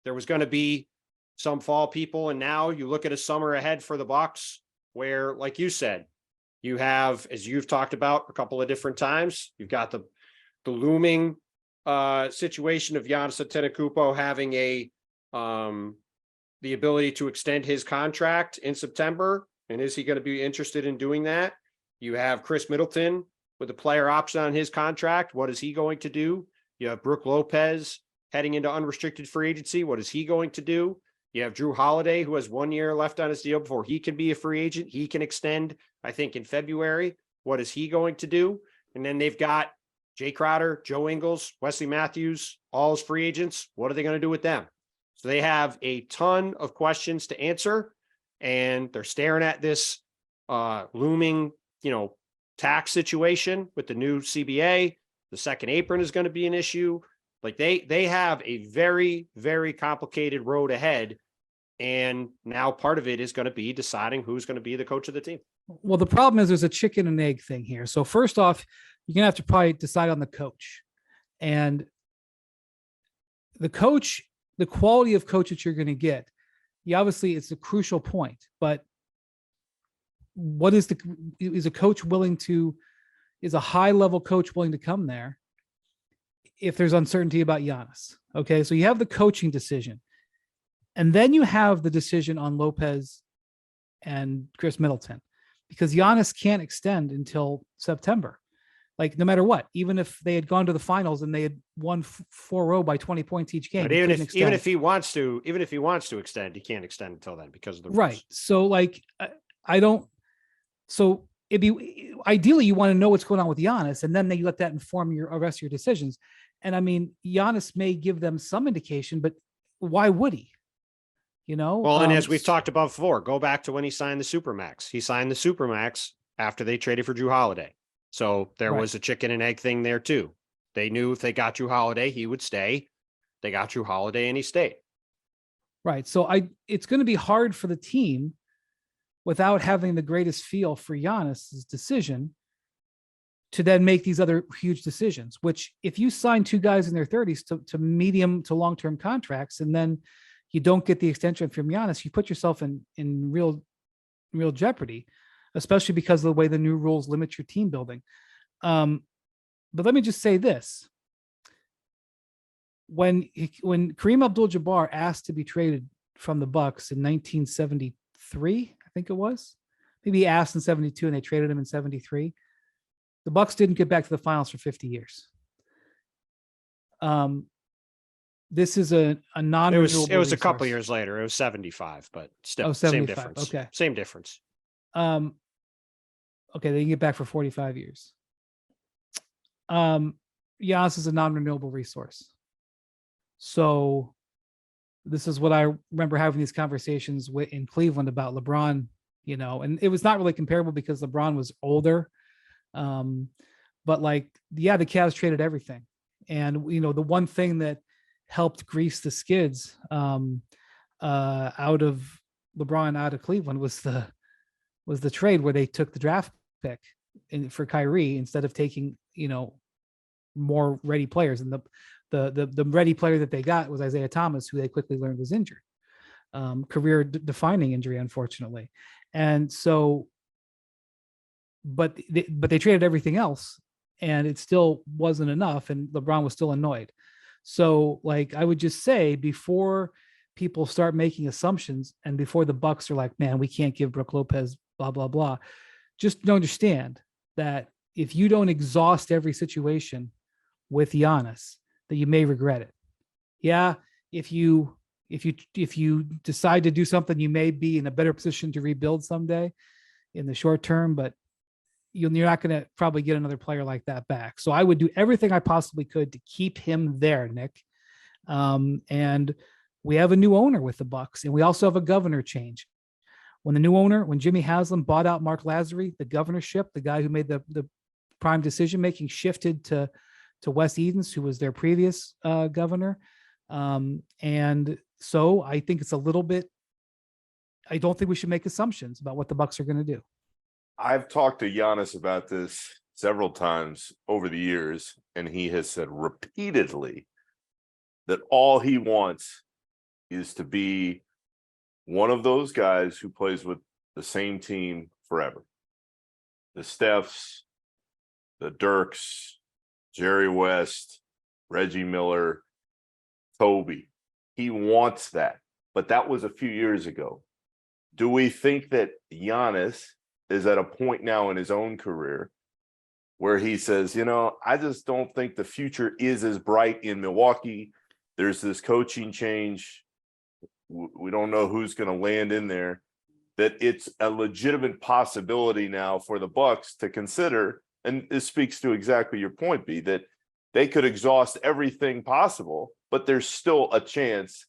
there was going to be some fall people. And now you look at a summer ahead for the Bucks where, like you said, you have, as you've talked about a couple of different times, you've got the looming situation of Giannis Antetokounmpo having the ability to extend his contract in September. And is he going to be interested in doing that? You have Chris Middleton with a player option on his contract. What is he going to do? You have Brook Lopez heading into unrestricted free agency. What is he going to do? You have Drew Holiday, who has 1 year left on his deal before he can be a free agent. He can extend, I think, in February. What is he going to do? And then they've got Jay Crowder, Joe Ingles, Wesley Matthews, all as free agents. What are they going to do with them? So they have a ton of questions to answer, and they're staring at this looming, tax situation with the new CBA. The second apron is going to be an issue. Like they have a very, very complicated road ahead. And now part of it is going to be deciding who's going to be the coach of the team. Well, the problem is there's a chicken and egg thing here. So first off, you're going to have to probably decide on the coach. And the coach, the quality of coach that you're going to get, obviously it's a crucial point, but what is a coach willing to, is a high level coach willing to come there if there's uncertainty about Giannis? Okay. So you have the coaching decision, and then you have the decision on Lopez and Chris Middleton, because Giannis can't extend until September. Like no matter what, even if they had gone to the finals and they had won 4-0 by 20 points each game, but even if he wants to extend, he can't extend until then because of the rules. Right. So like, so it'd be ideally you want to know what's going on with Giannis, and then you let that inform your rest of your decisions. And I mean, Giannis may give them some indication, but why would he? Well, and as we've talked about before, go back to when he signed the Supermax. He signed the Supermax after they traded for Drew Holiday. So there was a chicken and egg thing there too. They knew if they got Drew Holiday, he would stay. They got Drew Holiday and he stayed. Right. So it's going to be hard for the team without having the greatest feel for Giannis's decision to then make these other huge decisions, which if you sign two guys in their 30s to medium to long-term contracts, and then you don't get the extension from Giannis, you put yourself in real jeopardy, especially because of the way the new rules limit your team building. But let me just say this. When Kareem Abdul-Jabbar asked to be traded from the Bucks in 1973, I think it was, maybe he asked in 72 and they traded him in 73. The Bucks didn't get back to the finals for 50 years. This is a non-renewable. It was a couple years later. It was 75, but still same difference. Okay. Same difference. Okay. They can get back for 45 years. Giannis is a non-renewable resource. So this is what I remember having these conversations in Cleveland about LeBron, and it was not really comparable because LeBron was older. But the Cavs traded everything. And, the one thing that helped grease the skids out of LeBron, out of Cleveland was the trade where they took the draft pick for Kyrie instead of taking, more ready players. And the ready player that they got was Isaiah Thomas, who they quickly learned was injured, career defining injury, unfortunately. And so, but they traded everything else and it still wasn't enough. And LeBron was still annoyed. So I would just say, before people start making assumptions and before the Bucks are like, man, we can't give Brook Lopez, blah, blah, blah. Just understand that if you don't exhaust every situation with Giannis, that you may regret it. Yeah. If you decide to do something, you may be in a better position to rebuild someday in the short term, but you're not going to probably get another player like that back. So I would do everything I possibly could to keep him there, Nick. And we have a new owner with the Bucks, and we also have a governor change. When Jimmy Haslam bought out Mark Lazary, the governorship, the guy who made the prime decision-making, shifted to to Wes Edens, who was their previous governor. And so I think it's a little bit, I don't think we should make assumptions about what the Bucks are going to do. I've talked to Giannis about this several times over the years, and he has said repeatedly that all he wants is to be one of those guys who plays with the same team forever. The Stephs, the Dirks, Jerry West, Reggie Miller, Kobe. He wants that, but that was a few years ago. Do we think that Giannis is at a point now in his own career where he says, I just don't think the future is as bright in Milwaukee. There's this coaching change. We don't know who's going to land in there, that it's a legitimate possibility now for the Bucks to consider. And this speaks to exactly your point, B, that they could exhaust everything possible, but there's still a chance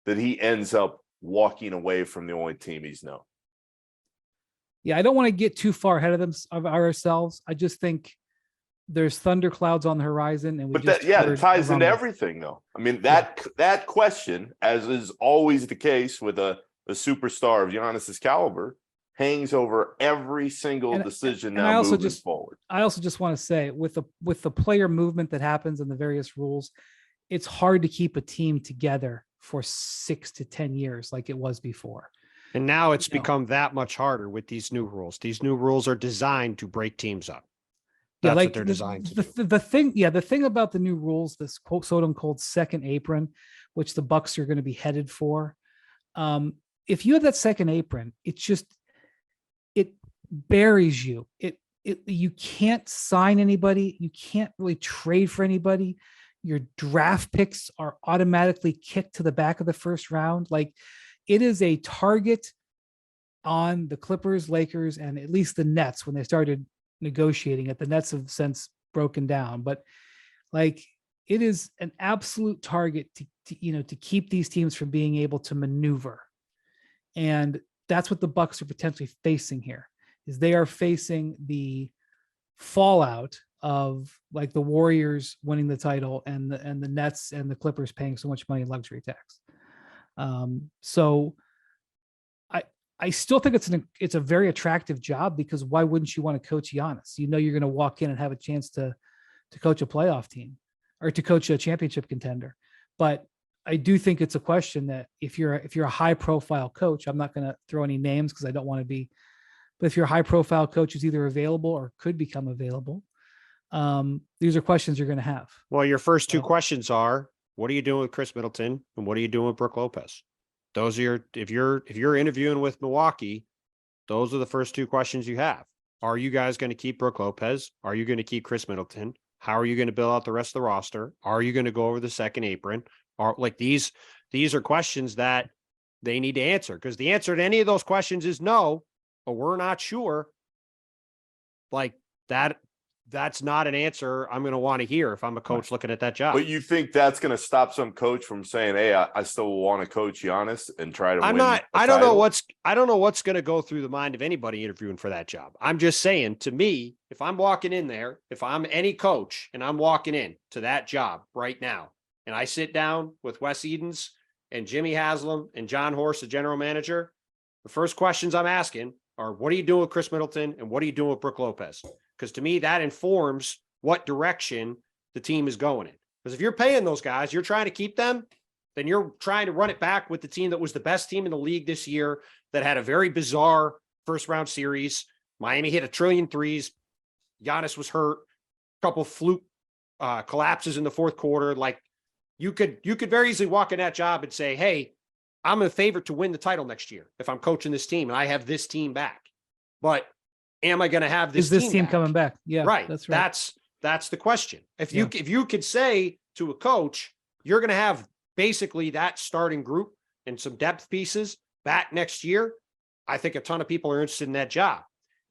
that he ends up walking away from the only team he's known. Yeah, I don't want to get too far ahead of ourselves. I just think there's thunderclouds on the horizon, and it ties into everything, though. I mean, that question, as is always the case with a superstar of Giannis's caliber, hangs over every single decision now moving forward. I also just want to say, with the player movement that happens and the various rules, it's hard to keep a team together for 6 to 10 years like it was before. And now it's become that much harder with these new rules. These new rules are designed to break teams up. That's what they're designed to do. The thing about the new rules, this quote so-called second apron, which the Bucks are going to be headed for. If you have that second apron, it buries you. You can't sign anybody. You can't really trade for anybody. Your draft picks are automatically kicked to the back of the first round. Like, it is a target on the Clippers, Lakers, and at least the Nets when they started negotiating it. The Nets have since broken down, but like, it is an absolute target to keep these teams from being able to maneuver. And that's what the Bucks are potentially facing here, is they are facing the fallout of like the Warriors winning the title and the Nets and the Clippers paying so much money in luxury tax. So I still think it's a very attractive job, because why wouldn't you want to coach Giannis? You're going to walk in and have a chance to coach a playoff team or to coach a championship contender. But I do think it's a question that if you're a high profile coach, I'm not going to throw any names because I don't want to be, but if you're a high profile coach who's either available or could become available, these are questions you're going to have. Well, your first two questions are, what are you doing with Chris Middleton and what are you doing with Brook Lopez? Those are if you're interviewing with Milwaukee, those are the first two questions you have. Are you guys going to keep Brook Lopez? Are you going to keep Chris Middleton? How are you going to build out the rest of the roster? Are you going to go over the second apron? Are these are questions that they need to answer, because the answer to any of those questions is no, or we're not sure. Like that's not an answer I'm going to want to hear if I'm a coach looking at that job. But you think that's going to stop some coach from saying, "Hey, I still want to coach Giannis and try to win"? I don't know what's going to go through the mind of anybody interviewing for that job. I'm just saying, to me, if I'm walking in there, if I'm any coach and I'm walking in to that job right now, and I sit down with Wes Edens and Jimmy Haslam and John Horst, the general manager, the first questions I'm asking are, what are you doing with Chris Middleton and what are you doing with Brook Lopez? Because to me, that informs what direction the team is going in. Because if you're paying those guys, you're trying to keep them, then you're trying to run it back with the team that was the best team in the league this year, that had a very bizarre first round series. Miami hit 1 trillion threes. Giannis was hurt. A couple fluke collapses in the fourth quarter. Like, you could very easily walk in that job and say, hey, I'm a favorite to win the title next year if I'm coaching this team and I have this team back. But am I going to have this team coming back? Yeah, right. That's right. That's the question. If you could say to a coach, you're going to have basically that starting group and some depth pieces back next year, I think a ton of people are interested in that job.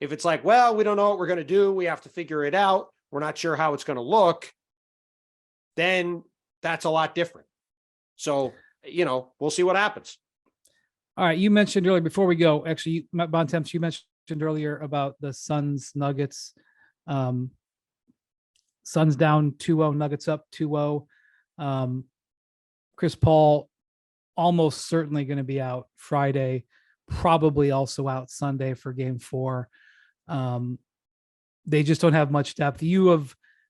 If it's like, well, we don't know what we're going to do, we have to figure it out, we're not sure how it's going to look, then that's a lot different. So, we'll see what happens. All right. You mentioned earlier, before we go, actually, Bontemps, you mentioned earlier about the Suns Nuggets Suns down 2-0, Nuggets up 2-0. Chris Paul almost certainly going to be out Friday, probably also out Sunday for game 4. They just don't have much depth.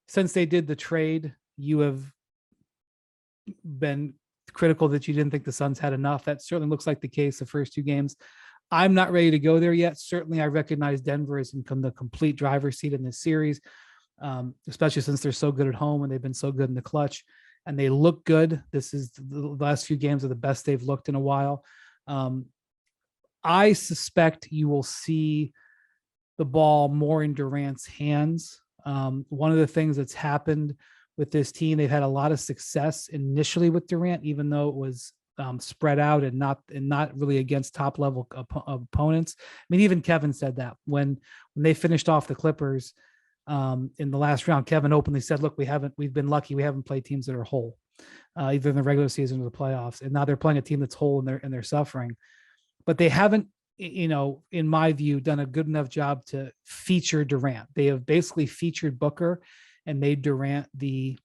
Since they did the trade, you have been critical that you didn't think the Suns had enough. That certainly looks like the case the first 2 games. I'm not ready to go there yet. Certainly, I recognize Denver is in the complete driver's seat in this series, especially since they're so good at home and they've been so good in the clutch, and they look good. This is the last few games are the best they've looked in a while. I suspect you will see the ball more in Durant's hands. One of the things that's happened with this team, they've had a lot of success initially with Durant, even though it was spread out and not really against top level opponents. I mean, even Kevin said that when they finished off the Clippers in the last round, Kevin openly said, look, we've been lucky. We haven't played teams that are whole, either in the regular season or the playoffs. And now they're playing a team that's whole and they're suffering, but they haven't, in my view, done a good enough job to feature Durant. They have basically featured Booker and made Durant the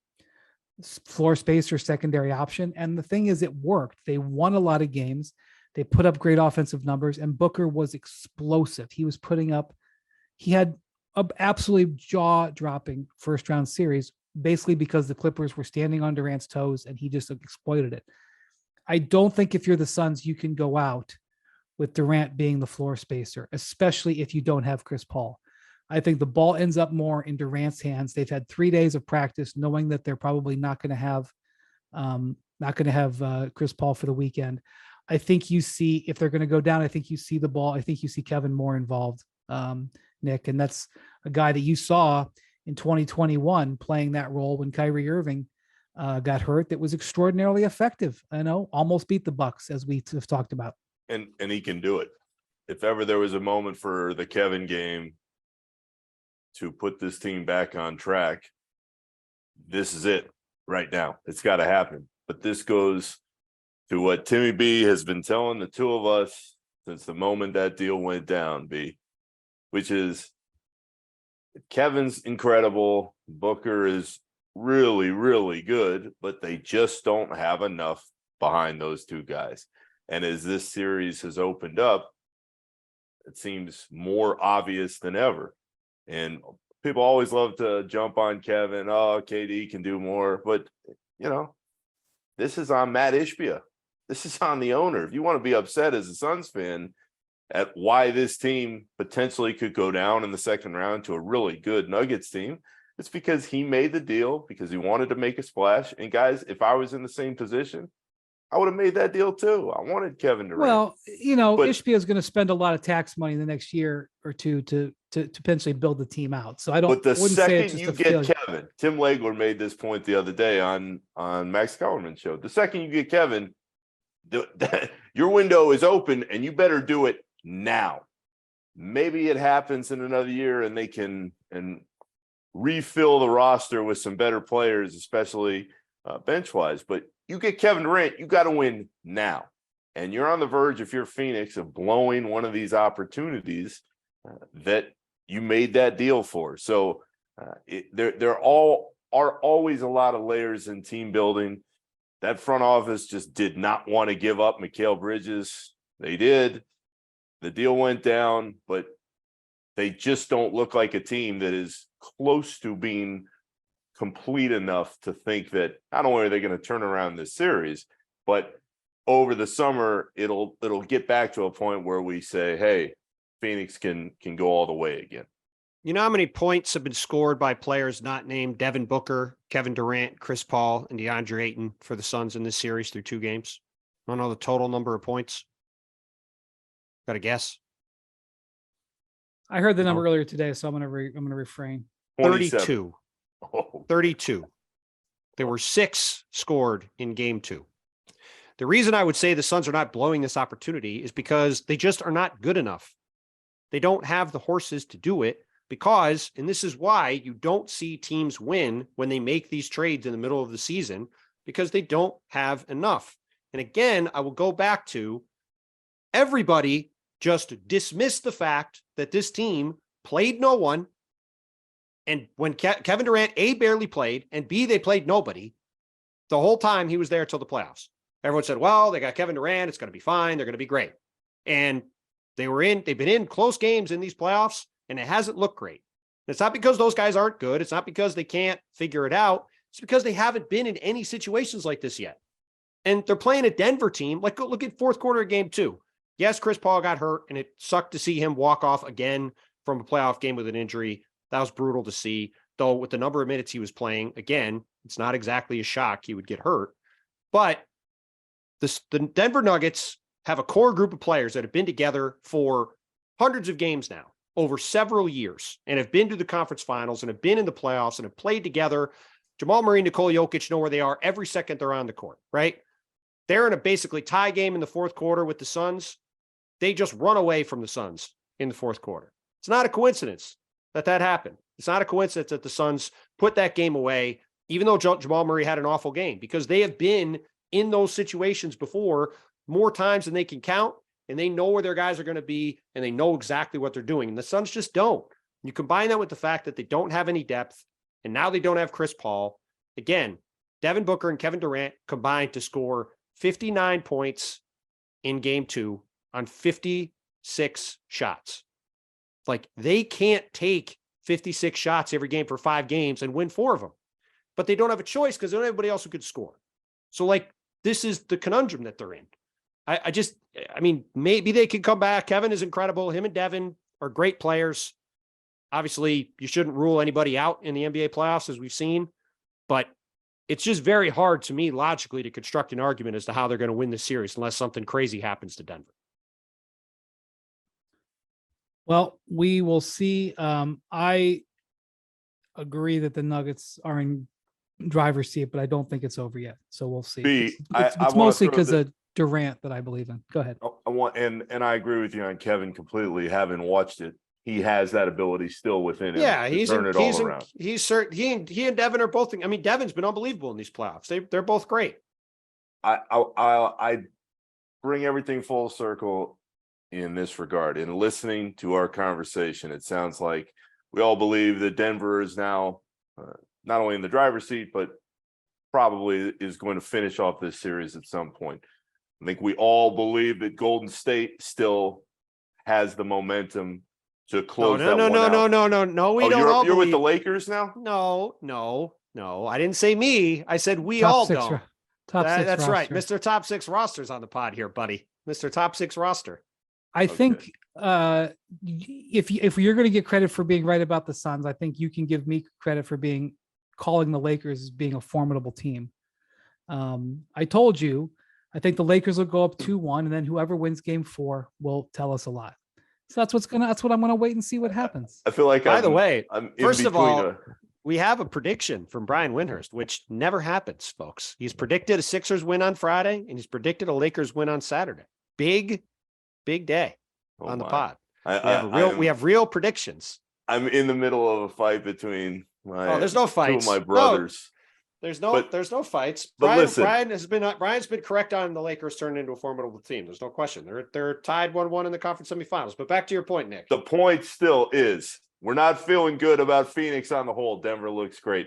floor spacer secondary option. And the thing is, it worked. They won a lot of games. They put up great offensive numbers, and Booker was explosive. He had an absolutely jaw-dropping first-round series, basically because the Clippers were standing on Durant's toes, and he just exploited it. I don't think if you're the Suns, you can go out with Durant being the floor spacer, especially if you don't have Chris Paul. I think the ball ends up more in Durant's hands. They've had 3 days of practice, knowing that they're probably not going to have Chris Paul for the weekend. I think you see, if they're going to go down, I think you see the ball. I think you see Kevin more involved, Nick, and that's a guy that you saw in 2021 playing that role when Kyrie Irving got hurt. That was extraordinarily effective. Almost beat the Bucks, as we have talked about. And he can do it. If ever there was a moment for the Kevin game to put this team back on track, this is it right now. It's got to happen. But this goes to what Timmy B has been telling the two of us since the moment that deal went down, B, which is Kevin's incredible. Booker is really, really good, but they just don't have enough behind those two guys. And as this series has opened up, it seems more obvious than ever. And people always love to jump on Kevin. Oh, KD can do more. But, this is on Matt Ishbia. This is on the owner. If you want to be upset as a Suns fan at why this team potentially could go down in the second round to a really good Nuggets team, it's because he made the deal, because he wanted to make a splash. And guys, if I was in the same position, I would have made that deal too. I wanted Kevin Durant. Well, Ishbia is going to spend a lot of tax money in the next year or two to potentially build the team out. So I don't. But the second you get Kevin, Tim Legler made this point the other day on Max Kellerman's show. The second you get Kevin, your window is open, and you better do it now. Maybe it happens in another year, and they can refill the roster with some better players, especially bench wise. But you get Kevin Durant, you got to win now. And you're on the verge, if you're Phoenix, of blowing one of these opportunities that you made that deal for. So there are always a lot of layers in team building. That front office just did not want to give up Mikal Bridges. They did. The deal went down, but they just don't look like a team that is close to being complete enough to think that not only are they going to turn around this series, but over the summer it'll get back to a point where we say, hey, Phoenix can go all the way again. You know how many points have been scored by players not named Devin Booker, Kevin Durant, Chris Paul, and DeAndre Ayton for the Suns in this series through 2 games? I don't know the total number of points. Got a guess? I heard the number earlier today, so I'm going to refrain. 32. Oh. 32. There were 6 scored in game 2. The reason I would say the Suns are not blowing this opportunity is because they just are not good enough. They don't have the horses to do it because, and this is why you don't see teams win when they make these trades in the middle of the season, because they don't have enough. And again, I will go back to everybody just dismissed the fact that this team played no one, And when Kevin Durant, A, barely played, and B, they played nobody, the whole time he was there till the playoffs. Everyone said, well, they got Kevin Durant. It's going to be fine. They're going to be great. And they've been in close games in these playoffs, and it hasn't looked great. It's not because those guys aren't good. It's not because they can't figure it out. It's because they haven't been in any situations like this yet. And they're playing a Denver team. Like, go look at fourth quarter of game 2. Yes, Chris Paul got hurt, and it sucked to see him walk off again from a playoff game with an injury. That was brutal to see. Though with the number of minutes he was playing, again, it's not exactly a shock he would get hurt. But the Denver Nuggets have a core group of players that have been together for hundreds of games now, over several years, and have been to the conference finals and have been in the playoffs and have played together. Jamal Murray, Nikola Jokic know where they are every second they're on the court, right? They're in a basically tie game in the fourth quarter with the Suns. They just run away from the Suns in the fourth quarter. It's not a coincidence that happened. It's not a coincidence that the Suns put that game away, even though Jamal Murray had an awful game, because they have been in those situations before more times than they can count, and they know where their guys are going to be, and they know exactly what they're doing. And the Suns just don't. You combine that with the fact that they don't have any depth, and now they don't have Chris Paul. Again, Devin Booker and Kevin Durant combined to score 59 points in game 2 on 56 shots. Like, they can't take 56 shots every game for 5 games and win 4 of them. But they don't have a choice because they don't have anybody else who could score. So, like, this is the conundrum that they're in. I mean, maybe they could come back. Kevin is incredible. Him and Devin are great players. Obviously, you shouldn't rule anybody out in the NBA playoffs, as we've seen. But it's just very hard to me logically to construct an argument as to how they're going to win this series unless something crazy happens to Denver. Well, we will see. I agree that the Nuggets are in driver's seat, but I don't think it's over yet. So we'll see. It's mostly because of Durant that I believe in. Go ahead. And I agree with you on Kevin completely. Having watched it, he has that ability still within him. Yeah, to turn it all around. He's certain. He and Devin are both. I mean, Devin's been unbelievable in these playoffs. They're both great. I bring everything full circle in this regard. In listening to our conversation, it sounds like we all believe that Denver is now not only in the driver's seat, but probably is going to finish off this series at some point. I think we all believe that Golden State still has the momentum to close that one out. No. We don't all You're with believe. the Lakers now? No. I didn't say me. I said we all don't. That's right. Mr. Top 6 roster's on the pod here, buddy. Mr. Top 6 roster. I think if you're going to get credit for being right about the Suns, I think you can give me credit for calling the Lakers as being a formidable team. I told you, I think the Lakers will go up 2-1, and then whoever wins game 4 will tell us a lot. So that's what I'm going to wait and see what happens. I feel like, by the way, I'm first of all, we have a prediction from Brian Windhorst, which never happens, folks. He's predicted a Sixers win on Friday, and he's predicted a Lakers win on Saturday. Big day on the pod. We have real predictions. I'm in the middle of a fight between there's no fights. Two of my brothers. There's no fights. But Brian's been correct on the Lakers turning into a formidable team. There's no question. They're tied 1-1 in the conference semifinals. But back to your point, Nick. The point still is we're not feeling good about Phoenix on the whole. Denver looks great.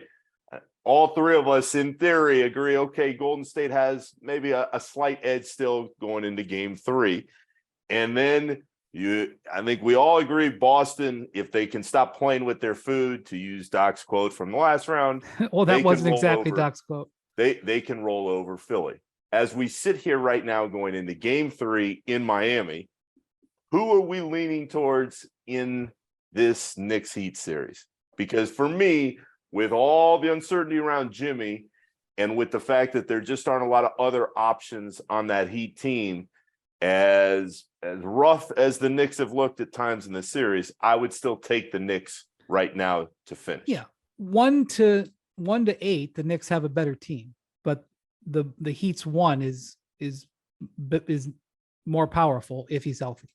All 3 of us, in theory, agree. Okay, Golden State has maybe a slight edge still going into game 3, and then I think we all agree Boston, if they can stop playing with their food, to use Doc's quote from the last round. Well, that wasn't exactly Doc's quote. They can roll over Philly. As we sit here right now going into game 3 in Miami, who are we leaning towards in this Knicks-Heat series? Because for me, with all the uncertainty around Jimmy and with the fact that there just aren't a lot of other options on that Heat team, as rough as the Knicks have looked at times in the series, I would still take the Knicks right now to finish. Yeah, 1-8, the Knicks have a better team, but the Heat's 1 is more powerful if he's healthy.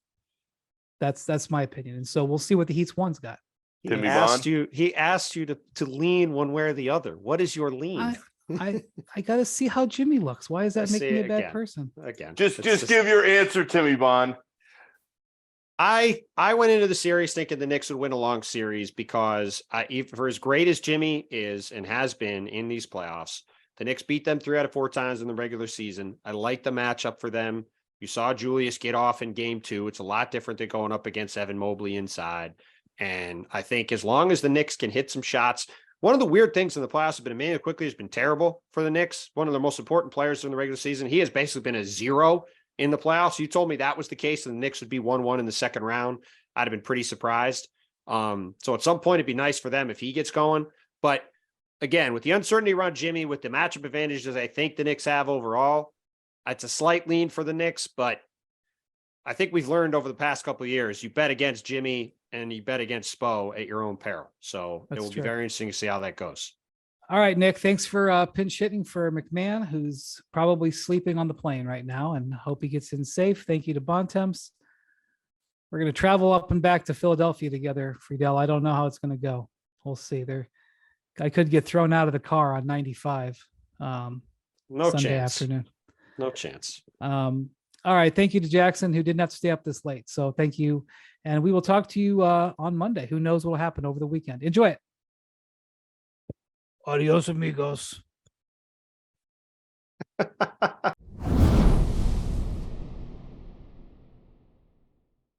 That's my opinion, and so we'll see what the Heat's 1's got. He asked you to lean one way or the other. What is your lean? I got to see how Jimmy looks. Why does that make me a bad person? Just give your answer, Timmy Bond. I went into the series thinking the Knicks would win a long series because for as great as Jimmy is and has been in these playoffs, the Knicks beat them 3 out of 4 times in the regular season. I like the matchup for them. You saw Julius get off in game 2. It's a lot different than going up against Evan Mobley inside. And I think as long as the Knicks can hit some shots, one of the weird things in the playoffs has been Emmanuel Quickley has been terrible for the Knicks. One of the most important players in the regular season. He has basically been a 0 in the playoffs. You told me that was the case and the Knicks would be 1-1 in the second round. I'd have been pretty surprised. So at some point, it'd be nice for them if he gets going. But again, with the uncertainty around Jimmy, with the matchup advantages I think the Knicks have overall, it's a slight lean for the Knicks, but I think we've learned over the past couple of years, you bet against Jimmy and you bet against Spo at your own peril. So it will be very interesting to see how that goes. All right, Nick, thanks for pinch hitting for McMahon, who's probably sleeping on the plane right now, and hope he gets in safe. Thank you to Bontemps. We're going to travel up and back to Philadelphia together, Friedell. I don't know how it's going to go. We'll see. I could get thrown out of the car on 95 No Sunday chance. afternoon. No chance. All right. Thank you to Jackson, who didn't have to stay up this late. So thank you. And we will talk to you on Monday. Who knows what will happen over the weekend. Enjoy it. Adios, amigos.